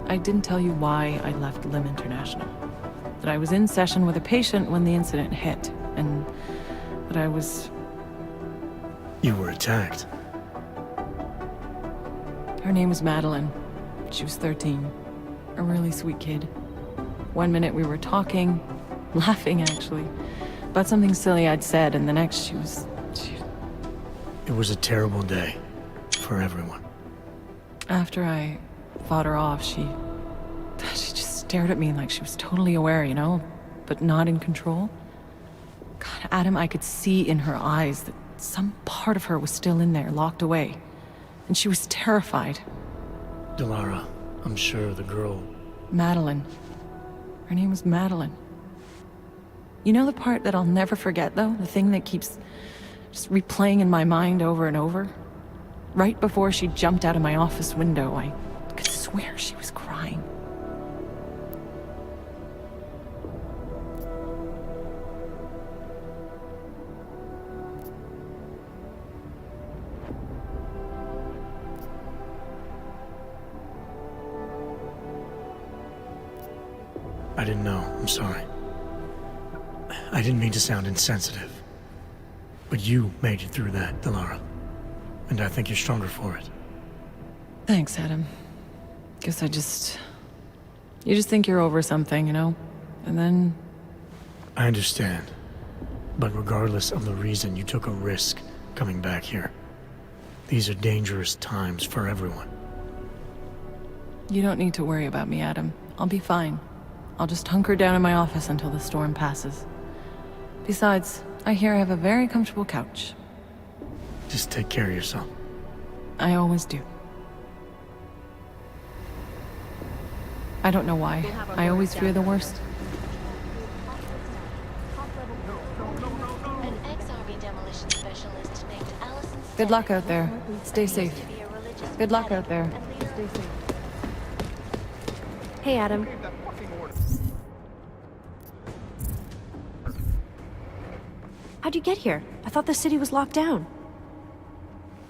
I didn't tell you why I left Lim International. That I was in session with a patient when the incident hit, and that I was... You were attacked. Her name was Madeline. She was 13. A really sweet kid. One minute we were talking, laughing actually, about something silly I'd said, and the next she was... It was a terrible day. For everyone. After I fought her off, she just stared at me like she was totally aware, you know, but not in control. God, Adam, I could see in her eyes that some part of her was still in there, locked away. And she was terrified. Delara, I'm sure the girl... Madeline. Her name was Madeline. You know the part that I'll never forget, though? The thing that keeps just replaying in my mind over and over? Right before she jumped out of my office window, I could swear she was crying. I didn't know. I'm sorry. I didn't mean to sound insensitive. But you made it through that, Delara. And I think you're stronger for it. Thanks, Adam. Guess you just think you're over something, you know? And then... I understand. But regardless of the reason, you took a risk coming back here. These are dangerous times for everyone. You don't need to worry about me, Adam. I'll be fine. I'll just hunker down in my office until the storm passes. Besides, I hear I have a very comfortable couch. Just take care of yourself. I always do. I don't know why. I always fear the worst. Good luck out there. Stay safe. Good luck out there. Stay safe. Hey, Adam. How'd you get here? I thought the city was locked down.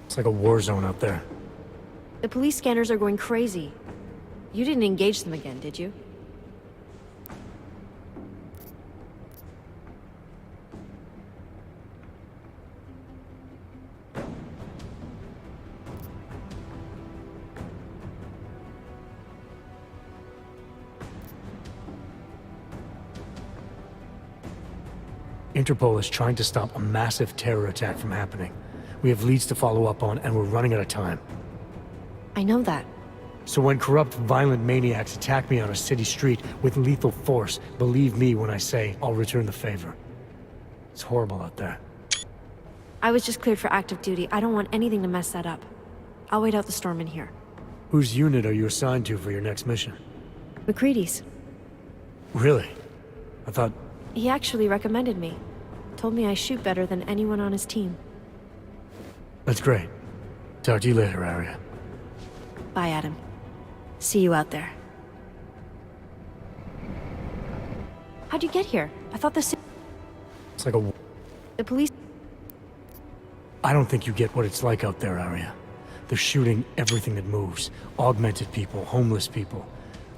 It's like a war zone out there. The police scanners are going crazy. You didn't engage them again, did you? Interpol is trying to stop a massive terror attack from happening. We have leads to follow up on, and we're running out of time. I know that. So when corrupt, violent maniacs attack me on a city street with lethal force, believe me when I say I'll return the favor. It's horrible out there. I was just cleared for active duty. I don't want anything to mess that up. I'll wait out the storm in here. Whose unit are you assigned to for your next mission? McCready's. Really? I thought... He actually recommended me. Told me I shoot better than anyone on his team. That's great. Talk to you later, Arya. Bye, Adam. See you out there. How'd you get here? I thought It's like a... The police... I don't think you get what it's like out there, Arya. They're shooting everything that moves. Augmented people, homeless people.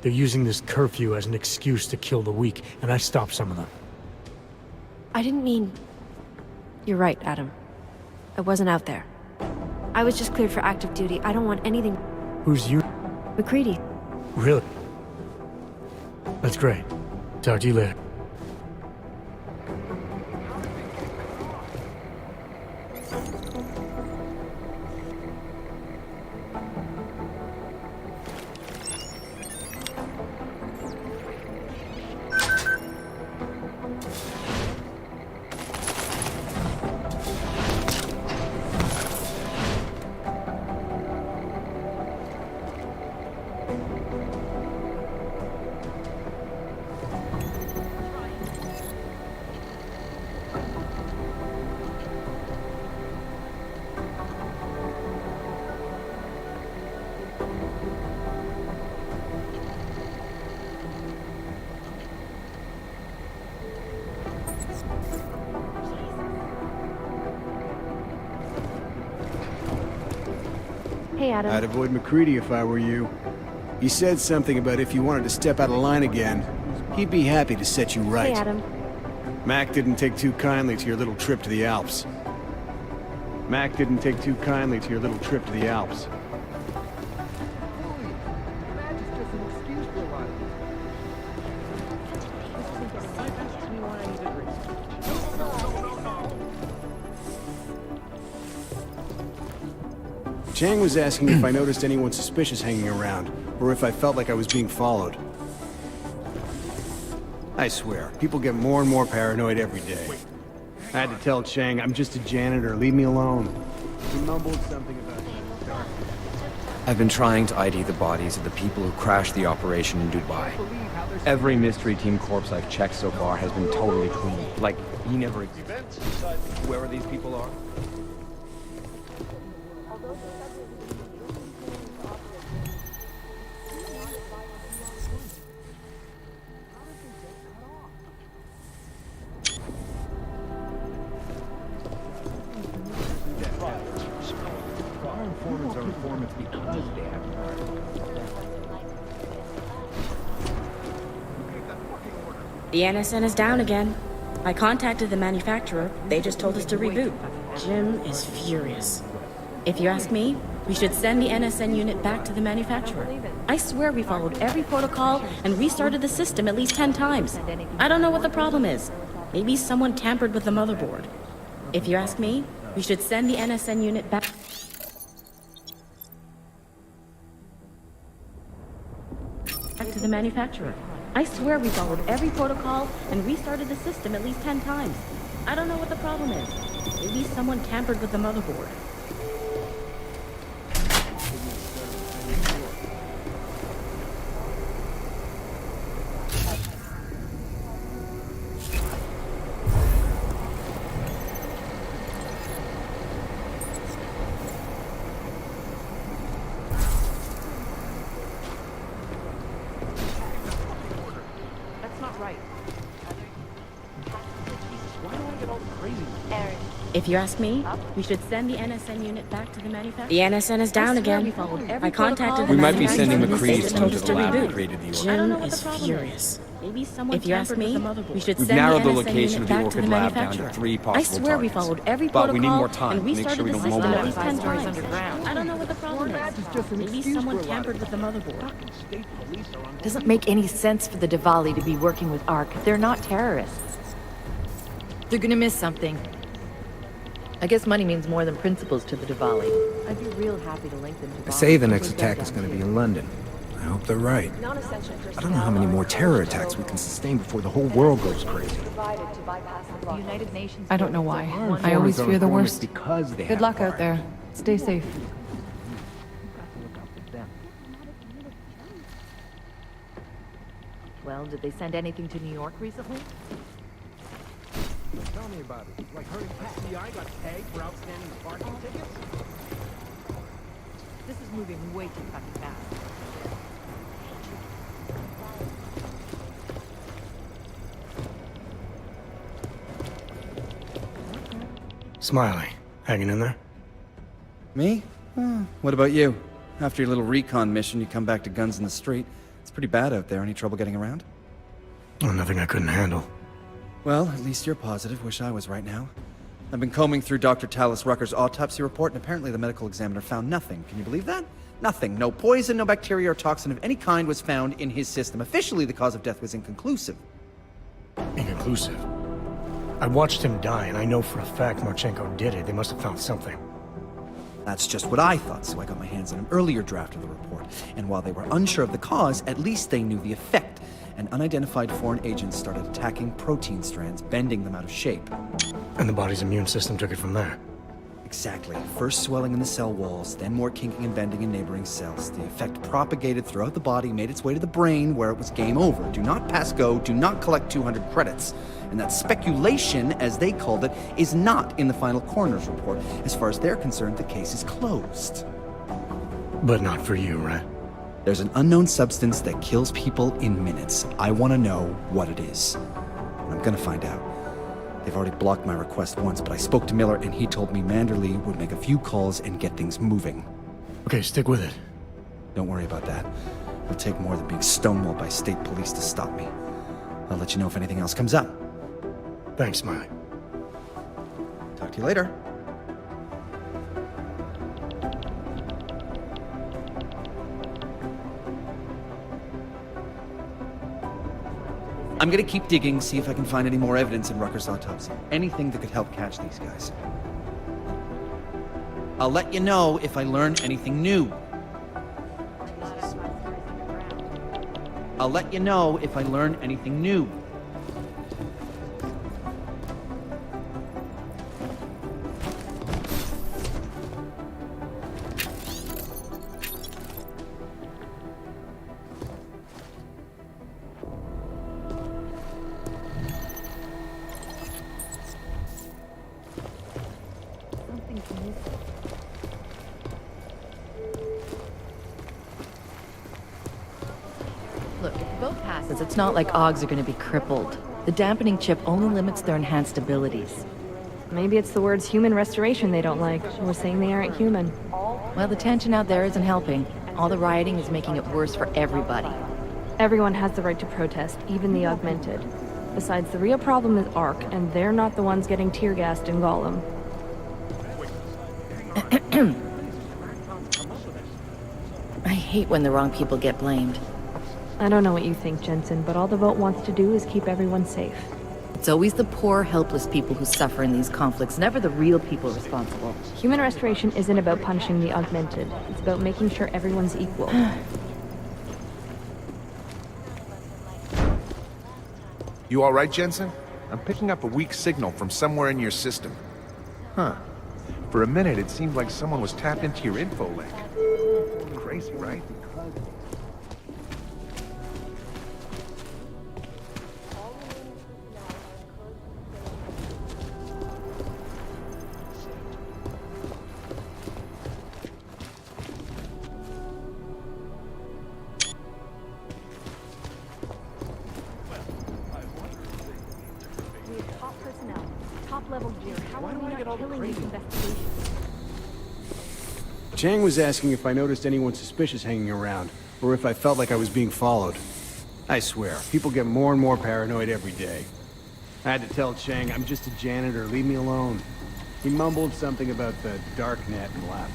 They're using this curfew as an excuse to kill the weak, and I stopped some of them. I didn't mean... You're right, Adam. I wasn't out there. I was just cleared for active duty. I don't want anything... Who's you? McCready. Really? That's great. Talk to you later. Hey, Adam. I'd avoid McCready if I were you. He said something about if you wanted to step out of line again, he'd be happy to set you right. Hey, Adam. Mac didn't take too kindly to your little trip to the Alps. Mac didn't take too kindly to your little trip to the Alps. Chang was asking if I noticed anyone suspicious hanging around, or if I felt like I was being followed. I swear, people get more and more paranoid every day. I had to tell Chang, I'm just a janitor, leave me alone. He mumbled something about dark. I've been trying to ID the bodies of the people who crashed the operation in Dubai. Every mystery team corpse I've checked so far has been totally clean. Like, he never exists. Whoever these people are. The NSN is down again. I contacted the manufacturer. They just told us to reboot. Jim is furious. If you ask me, we should send the NSN unit back to the manufacturer. I swear we followed every protocol and restarted the system at least 10 times. I don't know what the problem is. Maybe someone tampered with the motherboard. If you ask me, we should send the NSN unit back to the manufacturer. I swear we followed every protocol and restarted the system at least 10 times. I don't know what the problem is. Maybe someone tampered with the motherboard. If you ask me, we should send the NSN unit back to the manufacturer. The NSN is down again. I contacted the We might be sending manufacturer. McCready's team to the lab that created the order. Jim is furious. If you ask me, we should We've send narrowed the NSN location unit of the back to Orchid the lab down to manufacturer. 3 I possible swear we targets. followed every But protocol we need more time and to make restarted sure we the don't system at mobilize least 10 terrorists times. underground. I don't know what the problem is. Maybe someone tampered with the motherboard. It doesn't make any sense for the Dvali to be working with ARC. They're not terrorists. They're gonna miss something. I guess money means more than principles to the Dvali. I'd be real happy to link them to They say the next attack is going to be in London. I hope they're right. I don't know how many more terror attacks we can sustain before the whole world goes crazy. I don't know why. I always fear the worst. Because they Good luck out there. Stay safe. Well, did they send anything to New York recently? Tell me about it. Like heard FBI got tagged for outstanding parking tickets? This is moving way too fucking fast. Smiley, hanging in there? Me? What about you? After your little recon mission, you come back to guns in the street. It's pretty bad out there. Any trouble getting around? Oh, nothing I couldn't handle. Well, at least you're positive. Wish I was right now. I've been combing through Dr. Talis Rucker's autopsy report, and apparently the medical examiner found nothing. Can you believe that? Nothing. No poison, no bacteria or toxin of any kind was found in his system. Officially, the cause of death was inconclusive. Inconclusive? I watched him die, and I know for a fact Marchenko did it. They must have found something. That's just what I thought, so I got my hands on an earlier draft of the report. And while they were unsure of the cause, at least they knew the effect. An unidentified foreign agent started attacking protein strands, bending them out of shape. And the body's immune system took it from there. Exactly. First swelling in the cell walls, then more kinking and bending in neighboring cells. The effect propagated throughout the body, made its way to the brain, where it was game over. Do not pass go, do not collect 200 credits. And that speculation, as they called it, is not in the final coroner's report. As far as they're concerned, the case is closed. But not for you, right? There's an unknown substance that kills people in minutes. I want to know what it is. And I'm gonna find out. They've already blocked my request once, but I spoke to Miller and he told me Manderley would make a few calls and get things moving. Okay, stick with it. Don't worry about that. It'll take more than being stonewalled by state police to stop me. I'll let you know if anything else comes up. Thanks, Smiley. Talk to you later. I'm gonna keep digging, see if I can find any more evidence in Rucker's autopsy. Anything that could help catch these guys. I'll let you know if I learn anything new. I'll let you know if I learn anything new. Look, if the boat passes, it's not like Augs are going to be crippled. The dampening chip only limits their enhanced abilities. Maybe it's the words human restoration they don't like, or saying they aren't human. Well, the tension out there isn't helping. All the rioting is making it worse for everybody. Everyone has the right to protest, even the augmented. Besides, the real problem is ARC, and they're not the ones getting tear-gassed in Gollum. I hate when the wrong people get blamed. I don't know what you think, Jensen, but all the vote wants to do is keep everyone safe. It's always the poor, helpless people who suffer in these conflicts, never the real people responsible. Human restoration isn't about punishing the augmented. It's about making sure everyone's equal. You all right, Jensen? I'm picking up a weak signal from somewhere in your system. Huh. For a minute, it seemed like someone was tapped into your info link. Crazy, right? Chang was asking if I noticed anyone suspicious hanging around, or if I felt like I was being followed. I swear, people get more and more paranoid every day. I had to tell Chang, I'm just a janitor, leave me alone. He mumbled something about the dark net and left.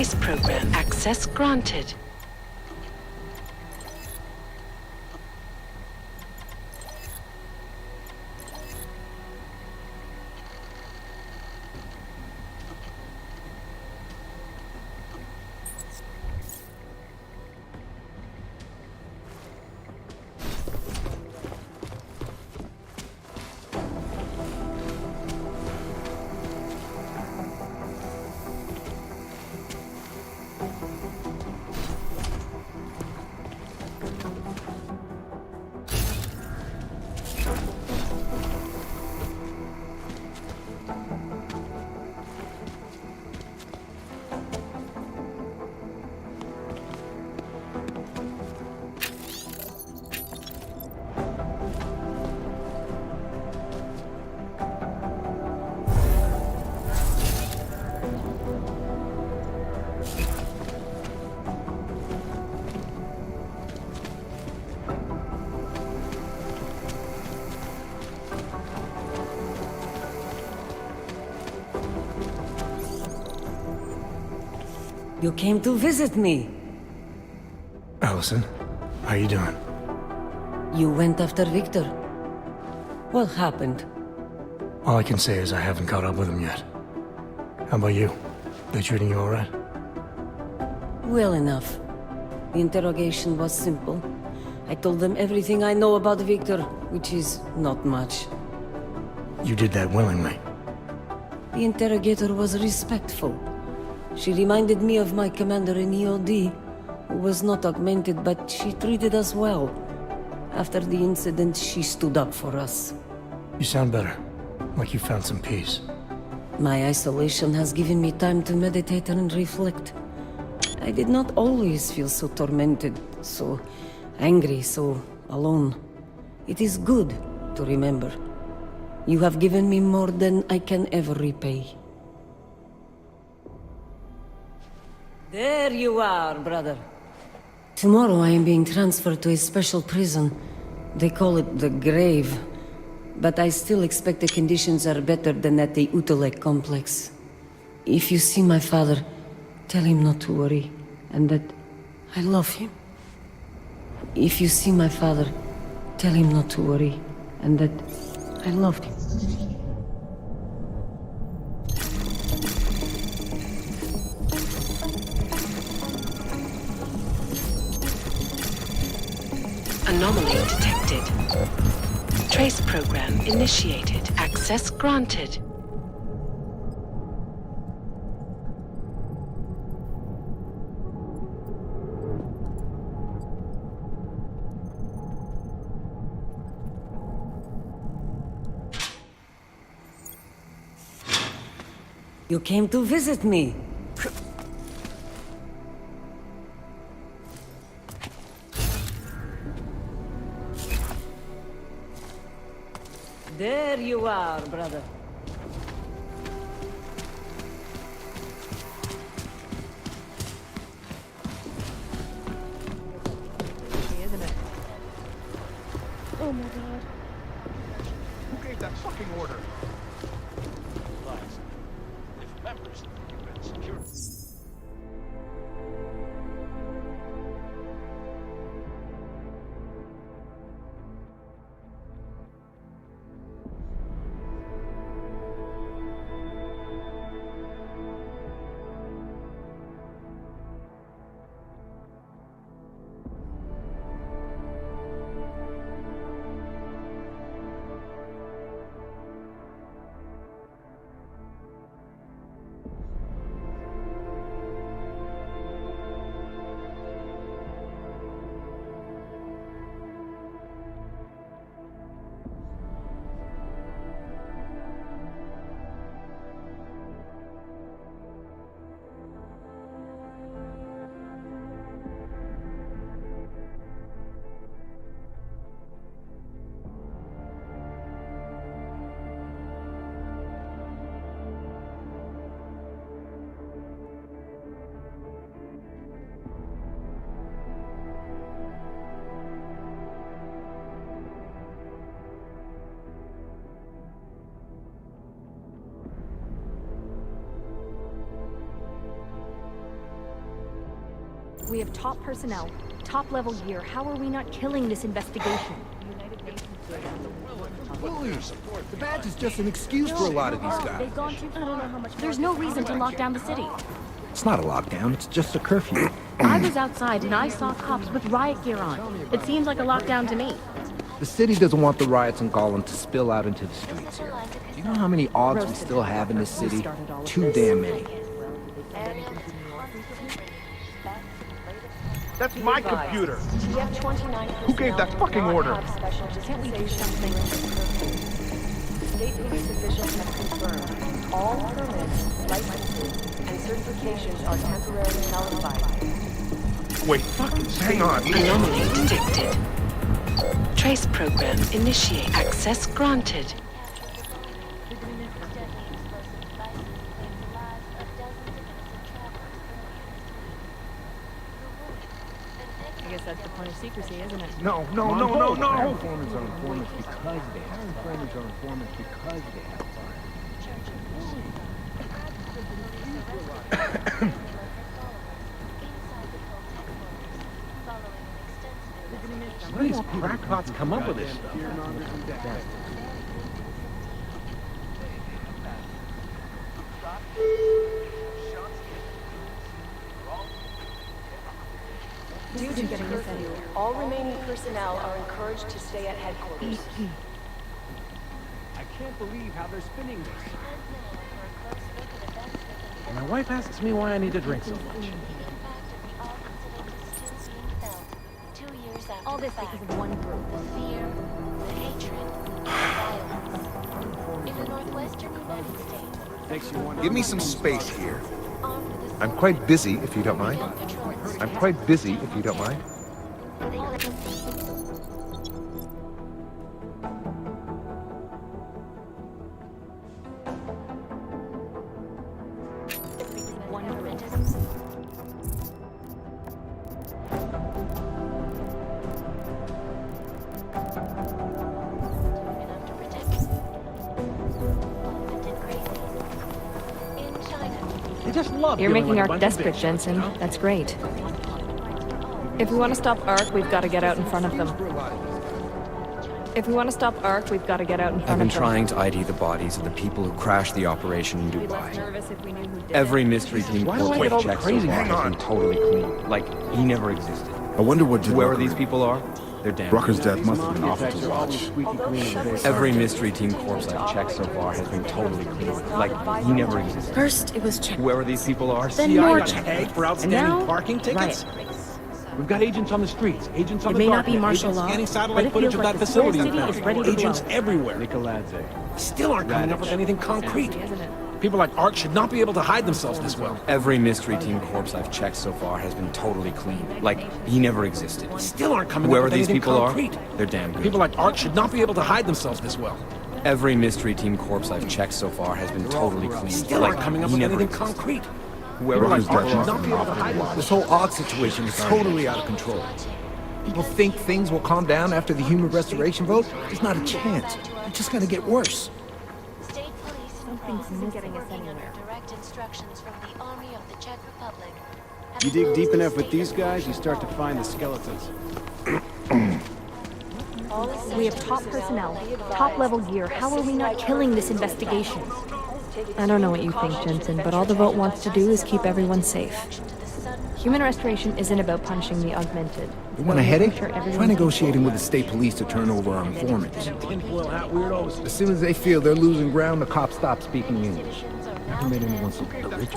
Trace program access granted. You came to visit me. Allison, how you doing? You went after Victor. What happened? All I can say is I haven't caught up with him yet. How about you? They treating you all right? Well enough. The interrogation was simple. I told them everything I know about Victor, which is not much. You did that willingly. The interrogator was respectful. She reminded me of my commander in EOD, who was not augmented, but she treated us well. After the incident, she stood up for us. You sound better. Like you found some peace. My isolation has given me time to meditate and reflect. I did not always feel so tormented, so angry, so alone. It is good to remember. You have given me more than I can ever repay. There you are, brother. Tomorrow I am being transferred to a special prison. They call it the Grave. But I still expect the conditions are better than at the Utulek complex. If you see my father, tell him not to worry, and that I love him. If you see my father, tell him not to worry, and that I love him. Anomaly detected. Trace program initiated. Access granted. You came to visit me. There you are, brother. Isn't it? Oh my god. Who gave that fucking order? If members think you've been secured. We have top personnel, top-level gear. How are we not killing this investigation? Please, the badge is just an excuse for a lot of these guys. They've gone too far. There's no reason to lock down the city. It's not a lockdown, it's just a curfew. I was outside and I saw cops with riot gear on. It seems like a lockdown to me. The city doesn't want the riots in Gollum to spill out into the streets here. Do you know how many odds we still have in this city? Too damn many. That's my computer. Who gave that fucking order? Can't we do something? State police officials have confirmed all permits, licenses, and certifications are temporarily nullified. Wait, hang on. Anomaly detected. Trace program initiate. Access granted. I guess that's the point of secrecy, isn't it? No. Informants are informants because they have informants are informants because they have Where do these crackpots come up with this stuff? Due to curfew, all remaining personnel are encouraged to stay at headquarters. I can't believe how they're spinning this. My wife asks me why I need to drink so much. All this because of one group. The fear, the hatred, the violence. In the northwestern United States. Give me some space here. I'm quite busy, if you don't mind. I'm quite busy, if you don't mind. You're making Ark desperate, Jensen. That's great. If we want to stop Ark, we've got to get out in front of them. I've been trying to ID the bodies of the people who crashed the operation in Dubai. Every mystery team corpse I've checked so far has been totally clean. Like, he never existed. I wonder what did Whoever these people are, they're damn. Rucker's death must have been awful to watch. Every mystery team corpse I've checked so far has been totally clean. Like, he never existed. First, it was checked. Whoever these people are, Then more checked. Tagged for outstanding parking tickets? We've got agents on the streets, agents on the dark net, agents scanning satellite footage of that facility in Prague, agents everywhere. Still aren't coming up with anything concrete. People like Ark should not be able to hide themselves this well. Every mystery team corpse I've checked so far has been totally clean. Like, he never existed. Still aren't coming Whoever up with these anything people concrete. are, they're damn good. People like Ark should not be able to hide themselves this well. Every mystery team corpse I've checked so far has been totally clean. Still Like, aren't coming up he with never anything existed. concrete. Whoever People these like Ark people should are, not be able to hide themselves. This whole Odd situation is totally out of control. People think things will calm down after the human restoration vote? There's not a chance. It's just gonna get worse. State police Something's is getting us working anywhere. under direct instructions from the Army of the Czech Republic. You dig deep enough with these guys, you start to find the skeletons. We have top personnel, top-level gear. How are we not killing this investigation? I don't know what you think, Jensen, but all the vote wants to do is keep everyone safe. Human restoration isn't about punishing the augmented. You want a headache? Sure, Try negotiating with the state police to turn over our informants. As soon as they feel they're losing ground, the cops stop speaking English. Never made anyone so belligerent.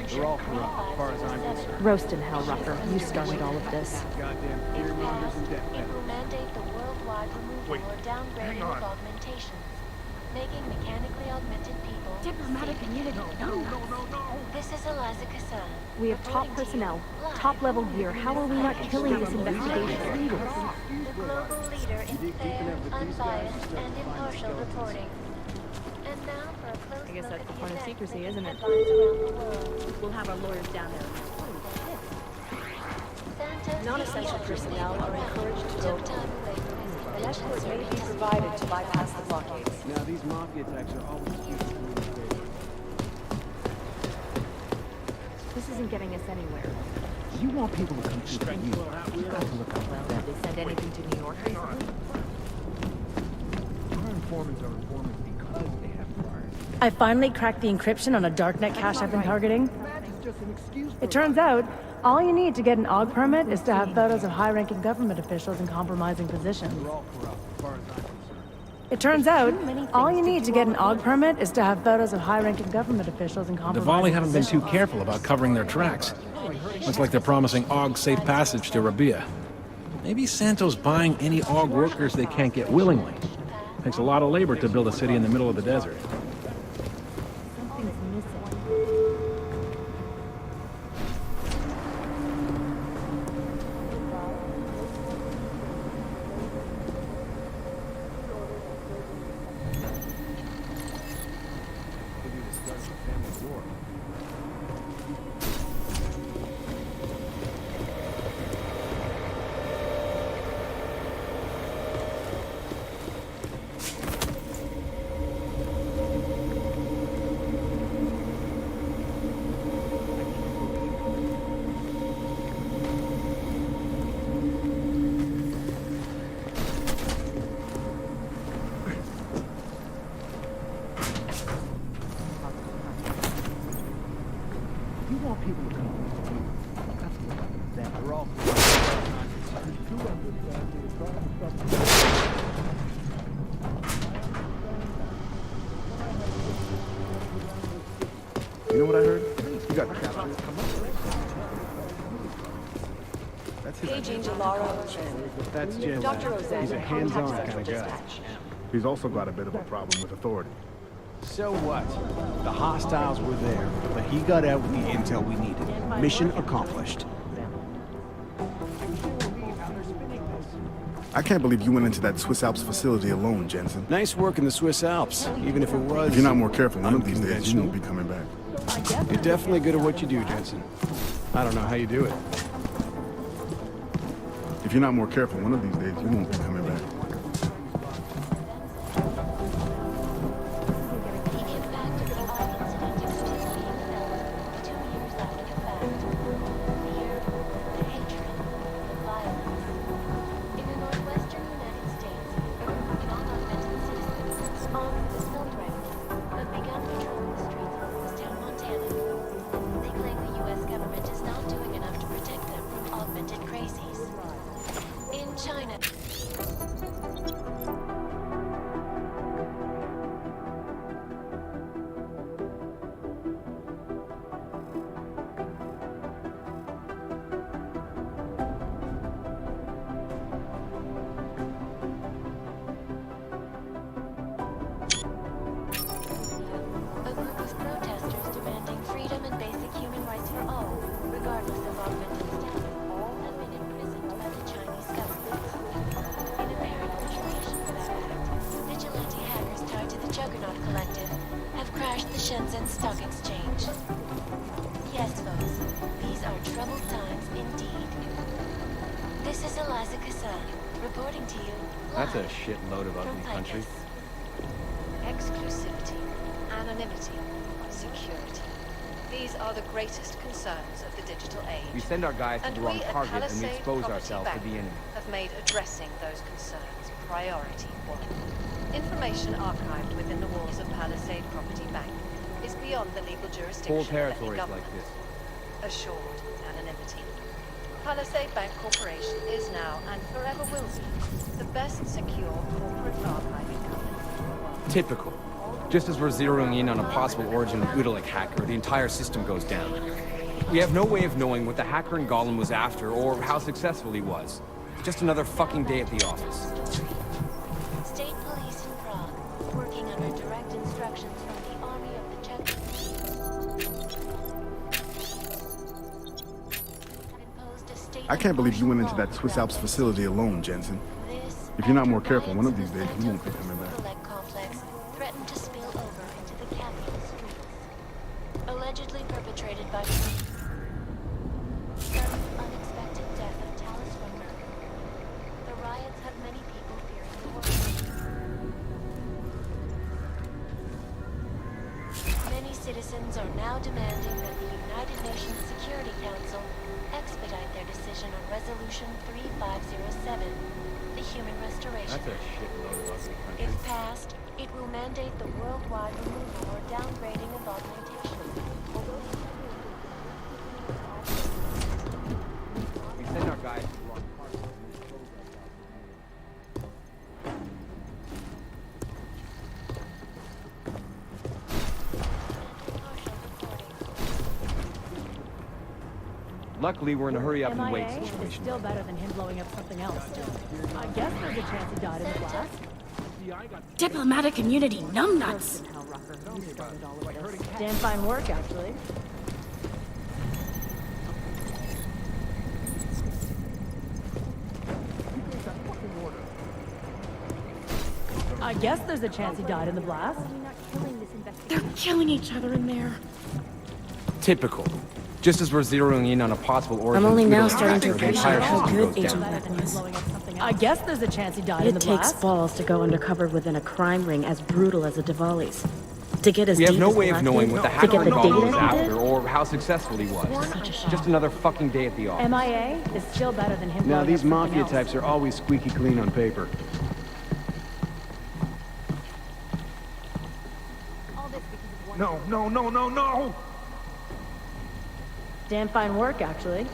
They're all corrupt, as far as I'm concerned. Roast in hell, Rucker. You started all of this. Goddamn fearmongers and death It will mandate the worldwide removal or downgrading of augmentations, making mechanically augmented people Diplomatic immunity. No. This is Eliza Kassan. We have top personnel, top-level gear. How are we not killing this investigation? The global leader in fair, unbiased, and impartial reporting. And now for a close I guess look that's at the the point of events secrecy, making isn't it? headlines around the world. We'll have our lawyers down there. Santa Non-essential personnel are encouraged to took go. time away from his convention Elections may be service. provided to bypass the blockades. Now, these mafia attacks are always used to communicate. This isn't getting us anywhere. You want people to come through you. You gotta look out for Well, them. did they send anything to New York recently? Our informants are informants because they have priors. I finally cracked the encryption on a darknet cache I've been targeting. It turns out, all you need to get an AUG permit is to have photos of high-ranking government officials in compromising positions. It turns out, all you need to get an AUG permit is to have photos of high-ranking government officials in compromising Dvali haven't been positions. too careful about covering their tracks. Looks like they're promising AUG safe passage to Rabia. Maybe Santo's buying any AUG workers they can't get willingly. Takes a lot of labor to build a city in the middle of the desert. Something's missing. You want people to come through you. That's what that we're all You know what I heard? You got captured. That's his Paging Delaro. That's Jim. Dr. Ozan, He's a hands-on kind of guy. dispatch. He's also got a bit of a problem with authority. So what? The hostiles were there, but he got out with the intel we needed. Mission accomplished. I can't believe you went into that Swiss Alps facility alone, Jensen. Nice work in the Swiss Alps, even if it was... If you're not more careful, one of these days you won't be coming back. You're definitely good at what you do, Jensen. I don't know how you do it. If you're not more careful, one of these days you won't be coming back. China. A group of protesters demanding freedom and basic human rights for all, regardless of augmented status, have been imprisoned by the Chinese government. In apparent retaliation for that act, vigilante hackers tied to the Juggernaut Collective have crashed the Shenzhen Stock Exchange. Yes, folks, these are troubled times indeed. This is Eliza Kassan, reporting to you That's a live shitload of from ugly country. Picus. Exclusivity, anonymity, security. These are the greatest concerns of the digital age. We send our guys to And the wrong we at target and we Palisade expose Property ourselves to Bank the enemy. have made addressing those concerns priority one. Information archived within the walls of Palisade Property Bank is beyond the legal jurisdiction Whole of any territories government. like this. Assured anonymity. Palisade Bank Corporation is now and forever will be the best secure corporate archiving company in the world. Typical. Just as we're zeroing in on a possible origin of Udalik hacker, the entire system goes down. We have no way of knowing what the hacker in Gollum was after or how successful he was. Just another fucking day at the office. State police in Prague, working under direct instructions from the army of the Czech. Imposed a state I can't believe you went into that Swiss Alps facility alone, Jensen. If you're not more careful, one of these days you won't be coming back. Intellect complex threatened to spill over into the capital streets. Allegedly perpetrated by the unexpected death of Talus Runner. The riots have many people fearing the worst. Many citizens are now demanding that the United Nations Resolution 3507, the Human Restoration That's a Act. shitload of ugly country. If passed, it will mandate the worldwide removal or downgrading of augmentation. We send our guys to the wrong part. Luckily, we're in a hurry up and wait MIA is situation. still better than him blowing up something else. I guess there's a chance he died in the blast. Diplomatic immunity numbnuts. Damn fine work, actually. I guess there's a chance he died in the blast. They're killing each other in there. Typical. Just as we're zeroing in on a possible origin. I'm only now fetal starting to attack, the appreciate entire how system good goes Agent down. Weapon is. I guess there's a chance he died in It the takes blast. balls to go undercover within a crime ring as brutal as a Dvali's. To get as We have deep no as way of Black knowing did, what the to hacker get the involved data was he after did. or how successful he was. Just another fucking day at the office. MIA is still better than him Now, blowing these up something mafia else. types are always squeaky clean on paper. No, no, no, no, no! Damn fine work, actually.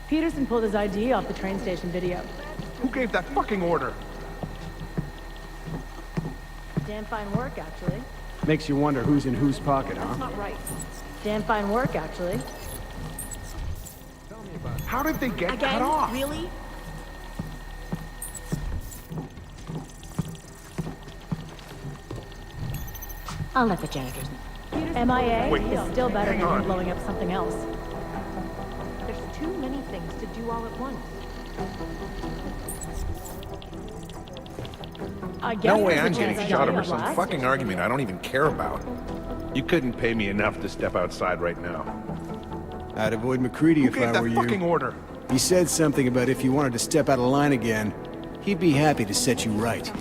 Peterson pulled his ID off the train station video. Who gave that fucking order? Damn fine work, actually. Makes you wonder who's in whose pocket, huh? Not right. Damn fine work, actually. How did they get cut off? Really? I'll let the janitors know. MIA Wait, is still better hang than him on. blowing up something else. There's too many things to do all at once. I guess No way there's a I'm chance getting he shot died in over the some blast. fucking argument I don't even care about. You couldn't pay me enough to step outside right now. I'd avoid McCready Who if gave I that were fucking you. order? He said something about if you wanted to step out of line again, he'd be happy to set you right.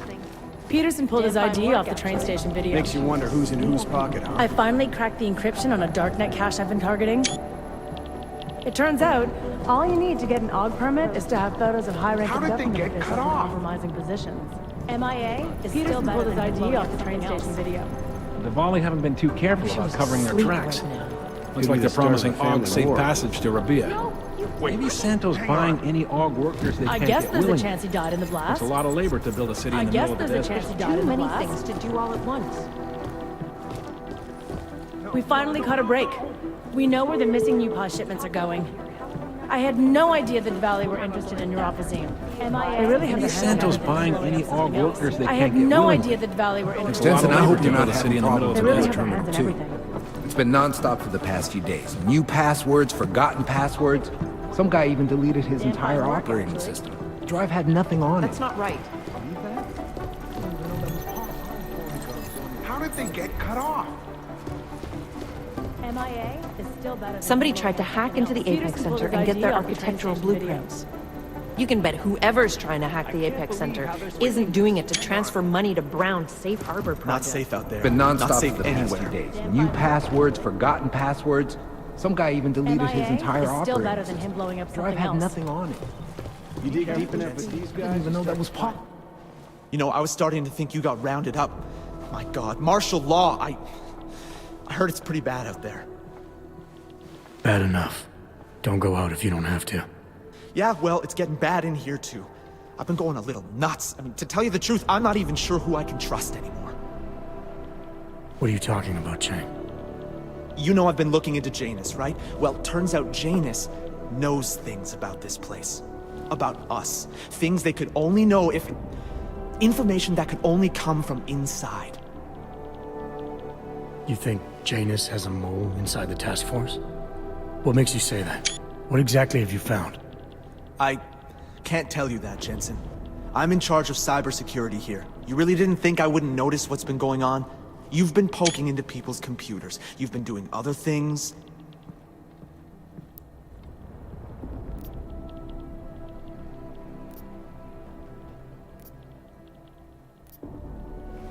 Peterson pulled his ID off the train station video. Makes you wonder who's in whose pocket, huh? I finally cracked the encryption on a darknet cache I've been targeting. It turns out, all you need to get an AUG permit is to have photos of high-ranking How did they government get officials cut in off? compromising positions. MIA is still better than his ID off the train station video. Dvali haven't been too careful about covering their tracks. Looks like they're promising Og safe passage to Rabia. Maybe Santos buying any Og workers they I can't guess get there's a willingly. chance he died in the It's blast. a lot of labor to build a city I in the guess middle of the there's a desert. chance he died Too in the many blast. things to do all at once. We finally caught a break. We know where the missing UPA shipments are going. I had no idea that Dvali were interested in neurophysine. They really have Maybe their Santos hands buying any Og workers they I can't had get no willingly. idea that Dvali were interested. Jensen, I hope you're not the having city in the middle of problems the They really with have this their hands terminal, in too. everything. It's been non-stop for the past few days. New passwords, forgotten passwords. Some guy even deleted his entire operating system. Drive had nothing on That's it. not right. How did they get cut off? MIA is still better than Somebody him tried to blowing up hack into the something else. Apex Peterson pulled Center his and get ID their off the train architectural station video. blueprints. You can bet whoever's trying to hack the Apex Center isn't doing it to transfer money to Brown's safe harbor project. Not safe out there. It's been Not non-stop safe for the past few anywhere. days. New passwords, forgotten passwords. Some guy even deleted his MIA entire is still operating better than system. him blowing up Drive something had else. nothing on it. You dig deep enough with these I didn't guys? even know that was possible. You know, I was starting to think you got rounded up. My God, martial law. I heard it's pretty bad out there. Bad enough. Don't go out if you don't have to. Yeah, well, it's getting bad in here too. I've been going a little nuts. I mean, to tell you the truth, I'm not even sure who I can trust anymore. What are you talking about, Chang? You know I've been looking into Janus, right? Well, turns out Janus knows things about this place. About us. Things they could only know if... Information that could only come from inside. You think Janus has a mole inside the task force? What makes you say that? What exactly have you found? I can't tell you that, Jensen. I'm in charge of cybersecurity here. You really didn't think I wouldn't notice what's been going on? You've been poking into people's computers. You've been doing other things.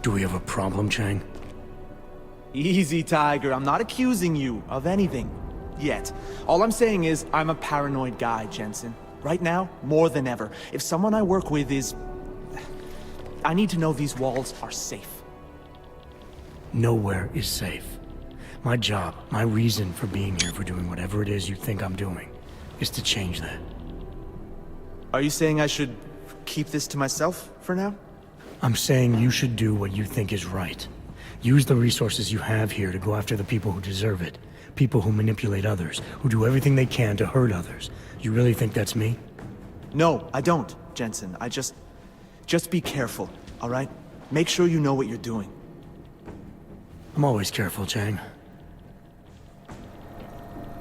Do we have a problem, Chang? Easy, Tiger. I'm not accusing you of anything. Yet. All I'm saying is, I'm a paranoid guy, Jensen. Right now, more than ever. If someone I work with is... I need to know these walls are safe. Nowhere is safe. My job, my reason for being here, for doing whatever it is you think I'm doing, is to change that. Are you saying I should keep this to myself for now? I'm saying you should do what you think is right. Use the resources you have here to go after the people who deserve it. People who manipulate others, who do everything they can to hurt others. You really think that's me? No, I don't, Jensen. Just be careful, all right? Make sure you know what you're doing. I'm always careful, Chang.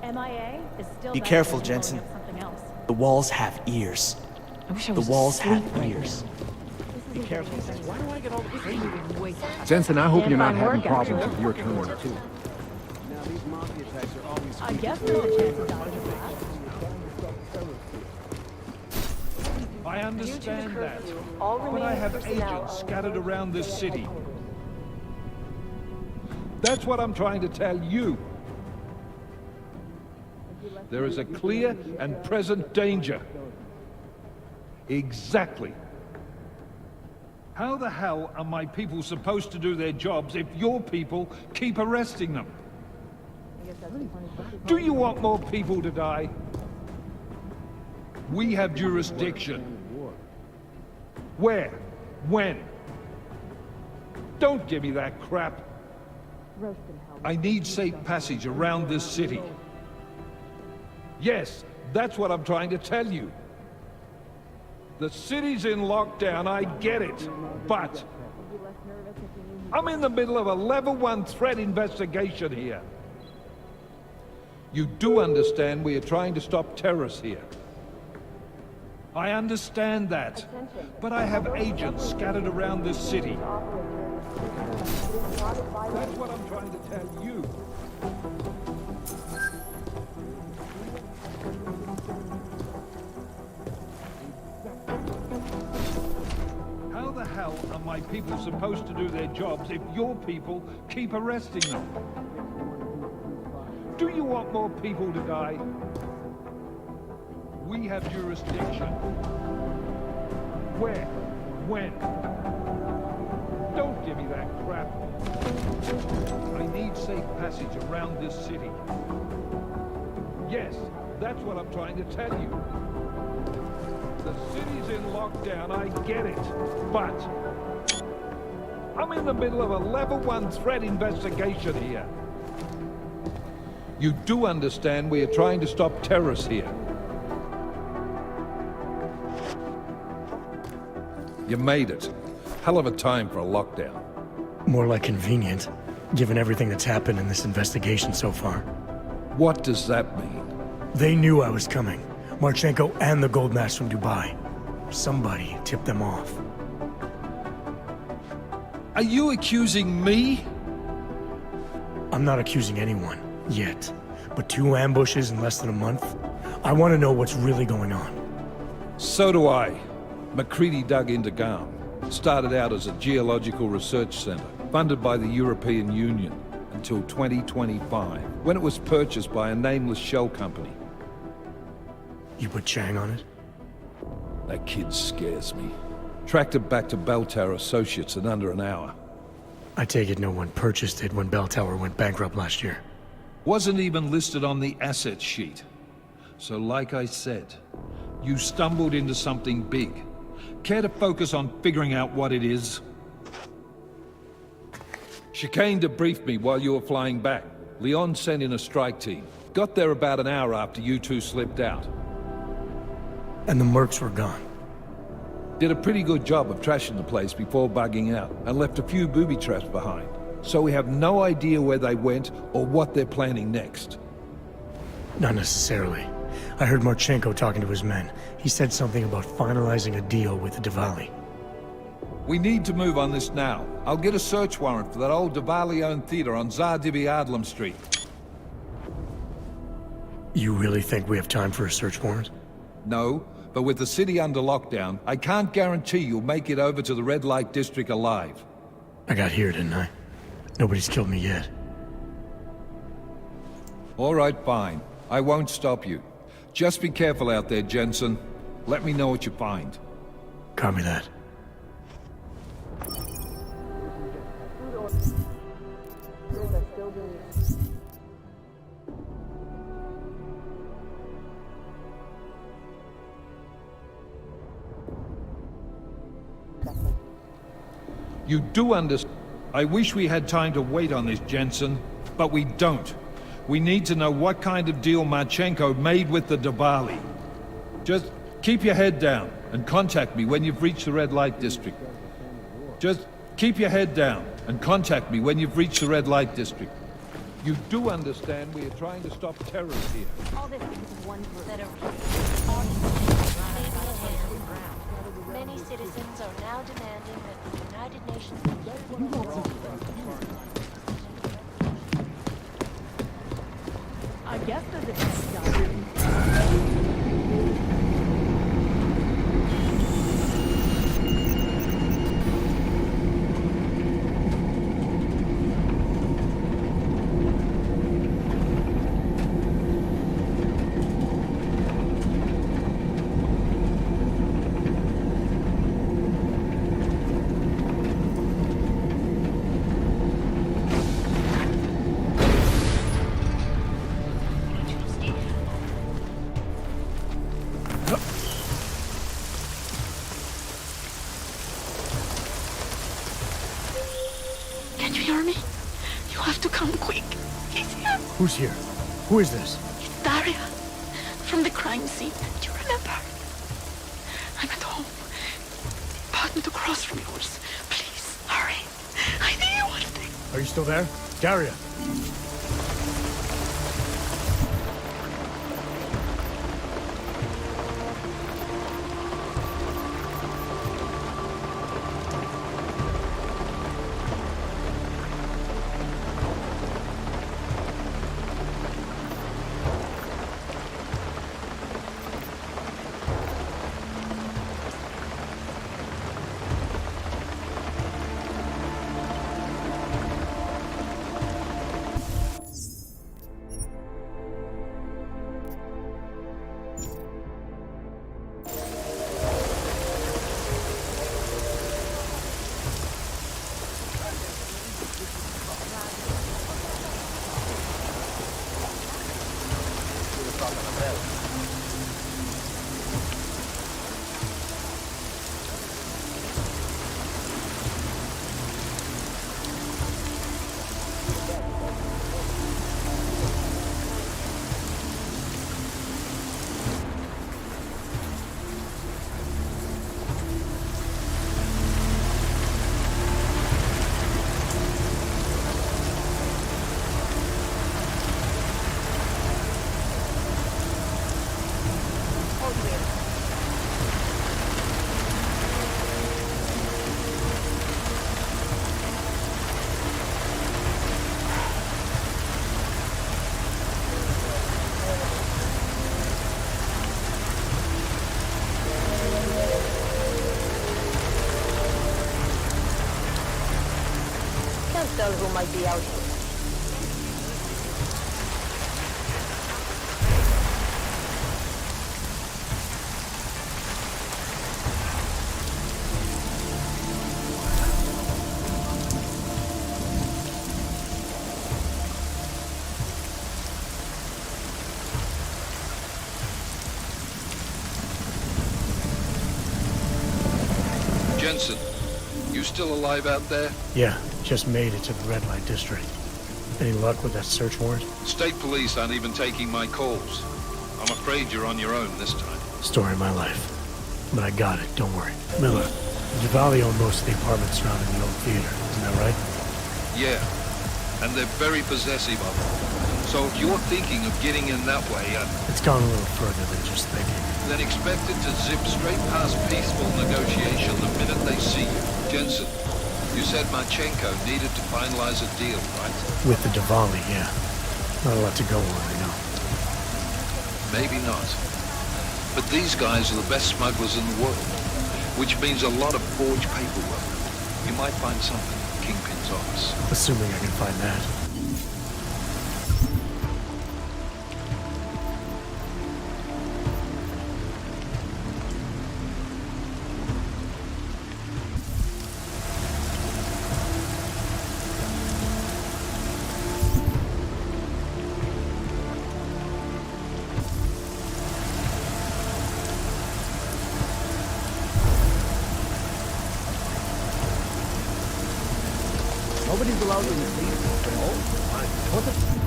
MIA is still Be careful, Jensen. The walls have ears. The walls have ears. Be careful. Why do I get all the crazy? Jensen, I hope you're not having problems with your turn too. I guess there's a chance of dodging that. I understand that, but I have agents scattered around this city. That's what I'm trying to tell you. There is a clear and present danger. Exactly. How the hell are my people supposed to do their jobs if your people keep arresting them? Do you want more people to die? We have jurisdiction. Where? When? Don't give me that crap. I need safe passage around this city. Yes, that's what I'm trying to tell you. The city's in lockdown, I get it, but I'm in the middle of a level 1 threat investigation here. You do understand we are trying to stop terrorists here. I understand that, but I have agents scattered around this city. That's what I'm trying to tell you. How the hell are my people supposed to do their jobs if your people keep arresting them? Do you want more people to die? We have jurisdiction. Where? When? Don't give me that crap. I need safe passage around this city. Yes, that's what I'm trying to tell you. The city's in lockdown, I get it, but I'm in the middle of a level 1 threat investigation here. You do understand we are trying to stop terrorists here. You made it. Hell of a time for a lockdown. More like convenient, given everything that's happened in this investigation so far. What does that mean? They knew I was coming. Marchenko and the gold mask from Dubai. Somebody tipped them off. Are you accusing me? I'm not accusing anyone, yet. But 2 ambushes in less than a month? I want to know what's really going on. So do I. McCready dug into GARM. Started out as a geological research center, funded by the European Union, until 2025, when it was purchased by a nameless shell company. You put Chang on it? That kid scares me. Tracked it back to Bell Tower Associates in under an hour. I take it no one purchased it when Bell Tower went bankrupt last year. Wasn't even listed on the asset sheet. So like I said, you stumbled into something big. Care to focus on figuring out what it is? Chicane debriefed me while you were flying back. Leon sent in a strike team. Got there about an hour after you two slipped out. And the mercs were gone. Did a pretty good job of trashing the place before bugging out, and left a few booby traps behind. So we have no idea where they went or what they're planning next. Not necessarily. I heard Marchenko talking to his men. He said something about finalizing a deal with the Dvali. We need to move on this now. I'll get a search warrant for that old Dvali-owned theater on Tsar Adlam Street. You really think we have time for a search warrant? No, but with the city under lockdown, I can't guarantee you'll make it over to the red light district alive. I got here, didn't I? Nobody's killed me yet. All right, fine. I won't stop you. Just be careful out there, Jensen. Let me know what you find. Copy that. You do understand. I wish we had time to wait on this, Jensen, but we don't. We need to know what kind of deal Marchenko made with the Dvali. Just keep your head down and contact me when you've reached the red light district. Just keep your head down and contact me when you've reached the red light district. You do understand we are trying to stop terrorists here. All this is one group. Many citizens are now demanding that the United Nations... I guess there's a test Can you hear me? You have to come quick. He's here. Who's here? Who is this? It's Daria. From the crime scene. Do you remember? I'm at home. Apartment across from yours. Please, hurry. I need you one thing. Are you still there? Daria! Tell who might be out here. Jensen, you still alive out there? Yeah, just made it to the red light district. Any luck with that search warrant? State police aren't even taking my calls. I'm afraid you're on your own this time. Story of my life. But I got it, don't worry. Miller, Dvali owned most of the apartments surrounding the old theater, isn't that right? Yeah, and they're very possessive of it. So if you're thinking of getting in that way, It's gone a little further than just thinking. then expect it to zip straight past peaceful negotiation the minute they see you. Jensen, you said Marchenko needed to finalize a deal, right? With the Dvali, yeah. Not a lot to go on, I know. Maybe not. But these guys are the best smugglers in the world, which means a lot of forged paperwork. You might find something in Kingpin's office. Assuming I can find that. Nobody's allowed in the street. What the...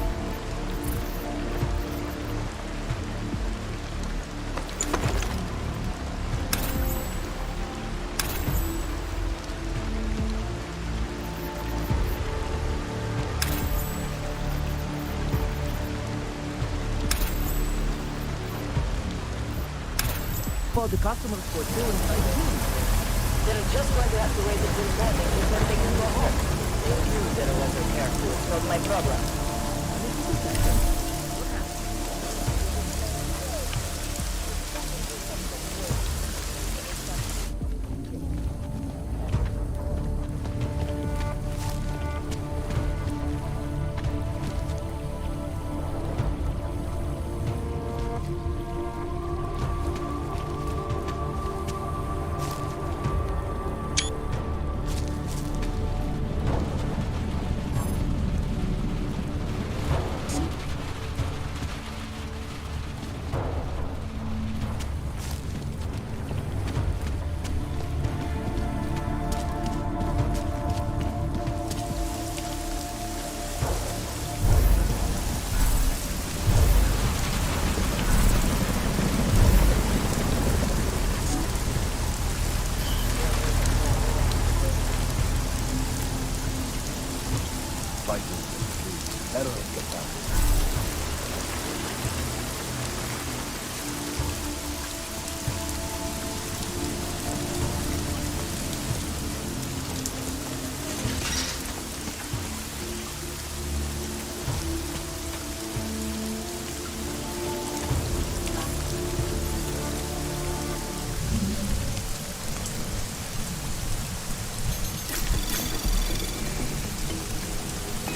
The customers for still inside the room. They're just going to have to wait until morning before they can go home. They'll use their weather careful from my problem.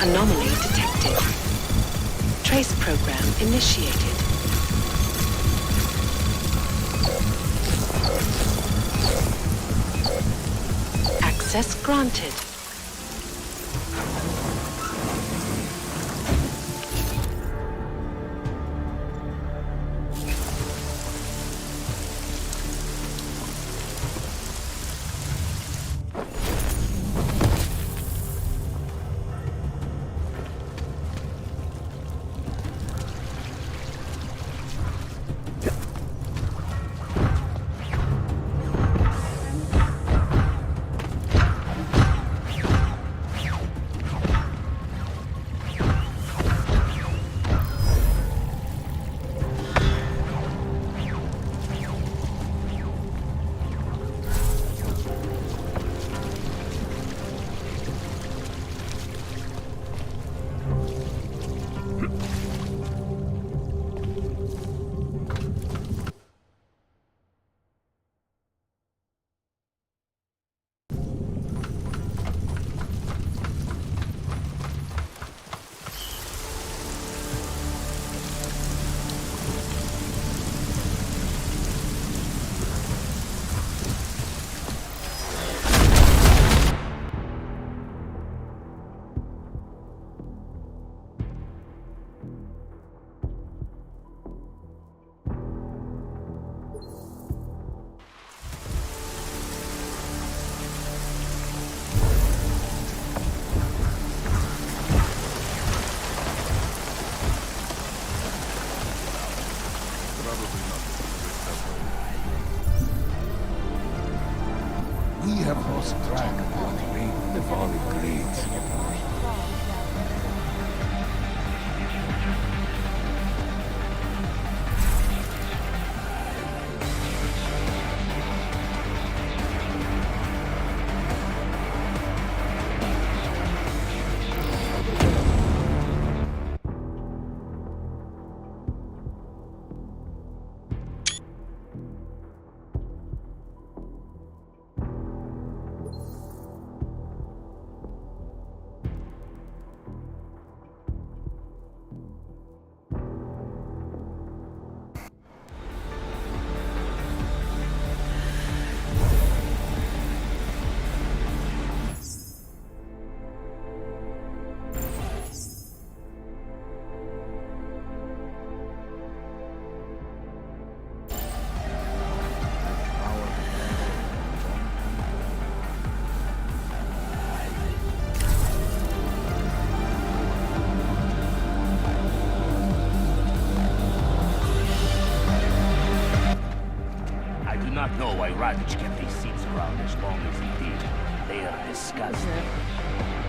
Anomaly detected. Trace program initiated. Access granted.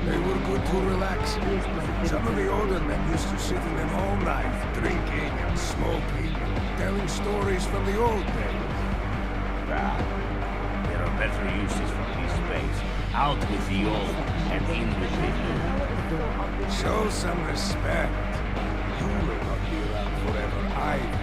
They were good to relax. Some of the older men used to sit in them all night, drinking and smoking, telling stories from the old days. Ah, there are better uses for this space. Out with the old and in with the new. Show some respect. You will not be around forever either.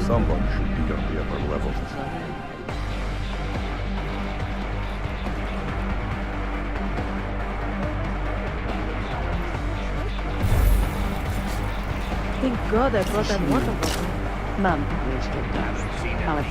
Someone should be on the upper level. Thank God I brought that water bottle. Ma'am. Alex.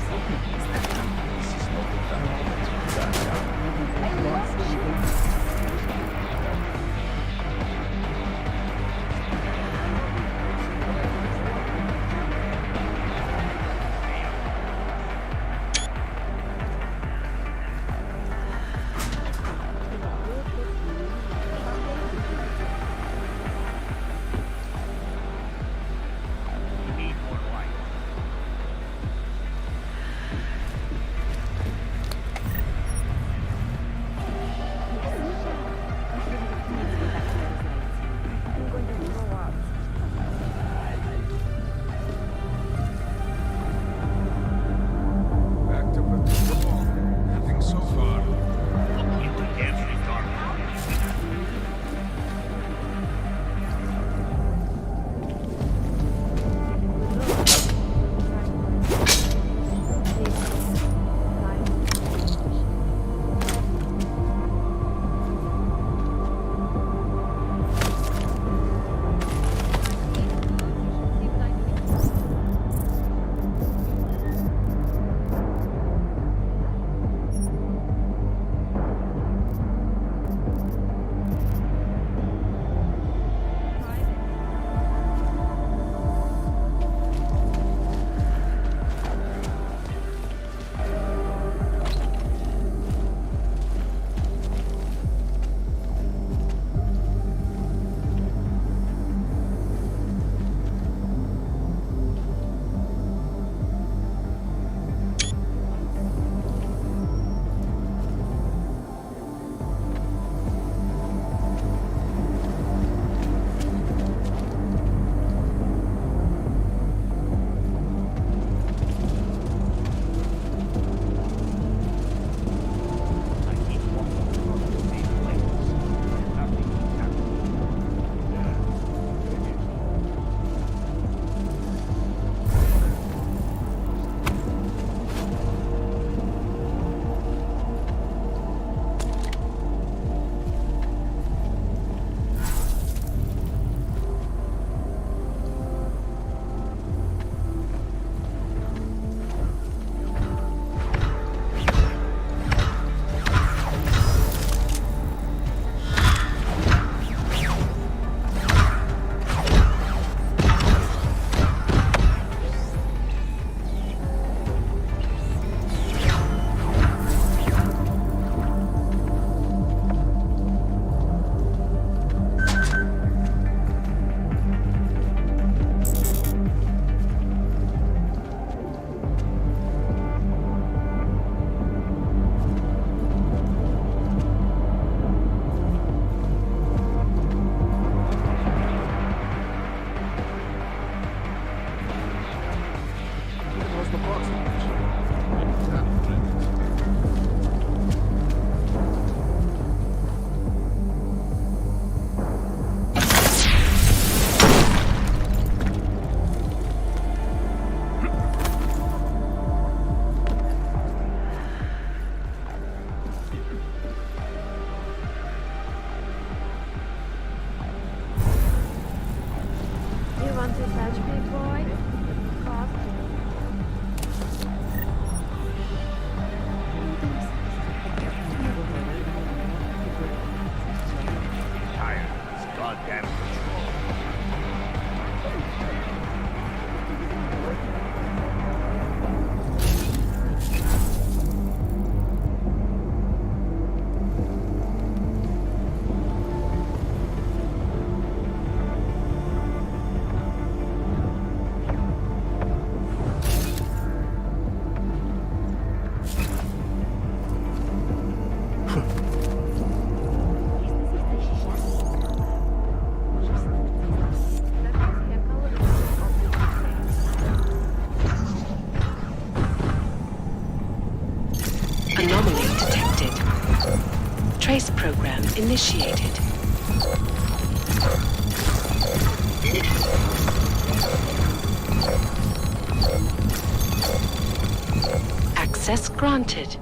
Goddamn initiated. Access granted.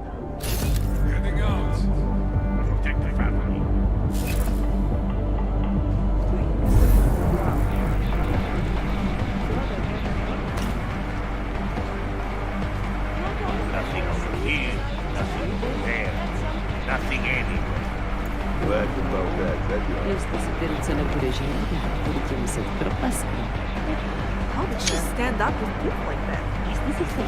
Heading out. Protect the family. Nothing over here, nothing over there, nothing anywhere. Glad about that. Если соберутся на напряжение, будете висеть пропаска. How did she stand up and move like that? Is this a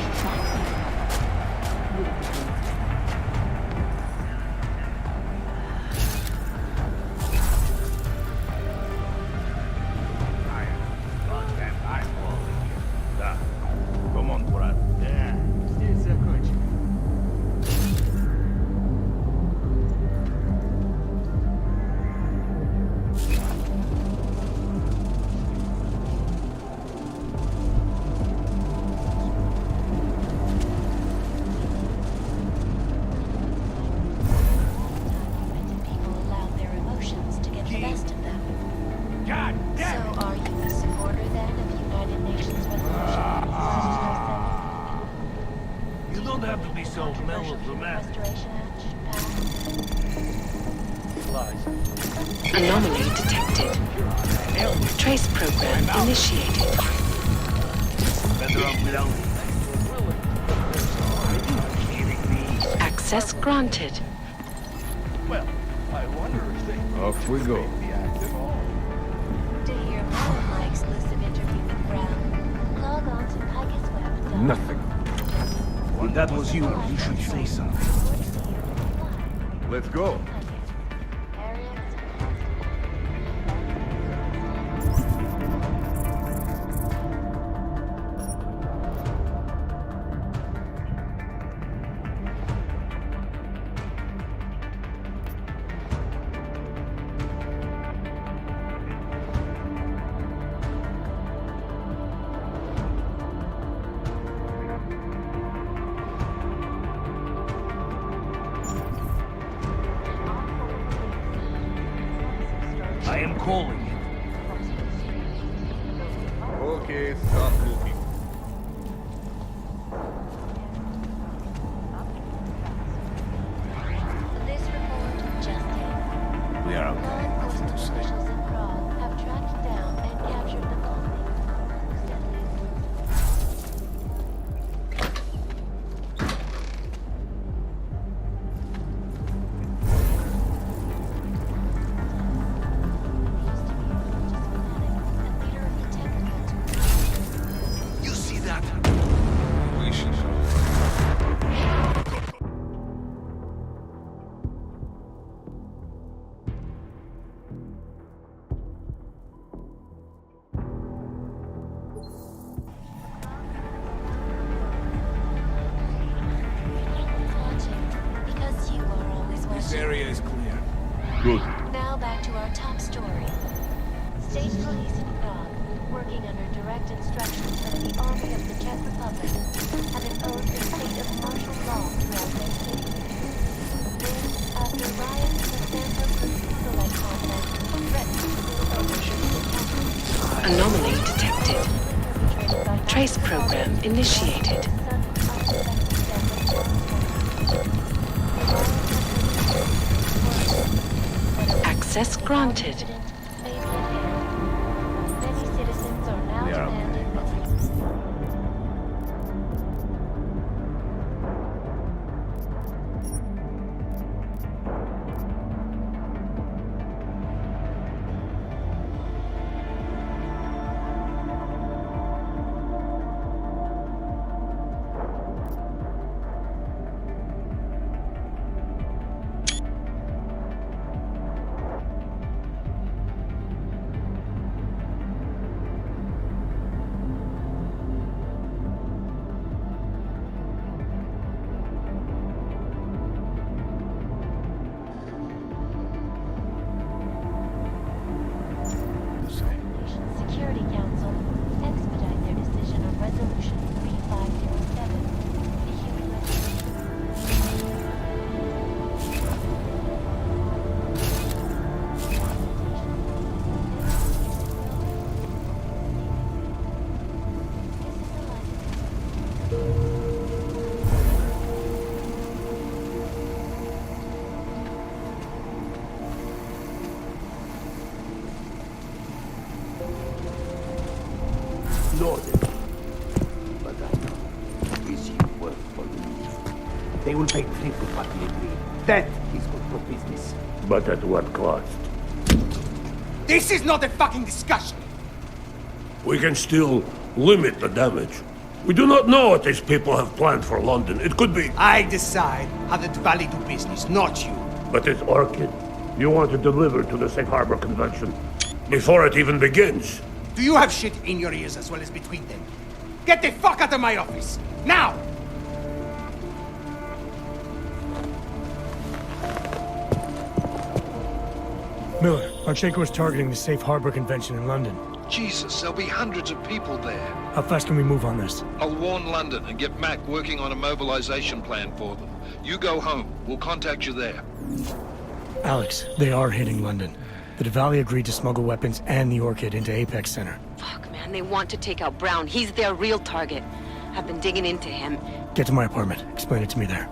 Да. Комон, брат. Да, здесь закончим. People allow their emotions to get the best of them. God damn So are you a supporter then of United Nations Resolution You don't have to be so melodramatic. Restoration Act? Anomaly detected. Trace program initiated. Better off without me. Access granted. Well, I wonder if they... Off we go. To hear more of my exclusive interview with Brown, log on to PicusWeb.com. Nothing. If that was you, you should say something. Let's go. I am calling you. Okay, stop looking. This report just in. We are Law okay. enforcement officials in Prague have tracked down and captured the bombing. You see that? We should go. Because you are always This watching. area is clear. Good. Now back to our top story. State police in Prague, working under direct instructions from the Army of the Czech Republic, have imposed a state of martial law throughout their city. This after riots in the Santos Cathedral complex threatened to Anomaly detected. Trace program initiated. Access granted. Many citizens are now We are okay. demanding loaded. But I know, is he worth for me? They will pay triple what we agreed. That is good for business. But at what cost? This is not a fucking discussion! We can still limit the damage. We do not know what these people have planned for London. It could be... I decide how the Dvali do business, not you. But it's Orchid. You want to deliver to the Safe Harbor Convention before it even begins. Do you have shit in your ears as well as between them? Get the fuck out of my office! Now! Miller, Marchenko is targeting the Safe Harbor Convention in London. Jesus, there'll be hundreds of people there. How fast can we move on this? I'll warn London and get Mac working on a mobilization plan for them. You go home. We'll contact you there. Alex, they are hitting London. The Dvali agreed to smuggle weapons and the Orchid into Apex Center. Fuck, man, they want to take out Brown. He's their real target. I've been digging into him. Get to my apartment. Explain it to me there.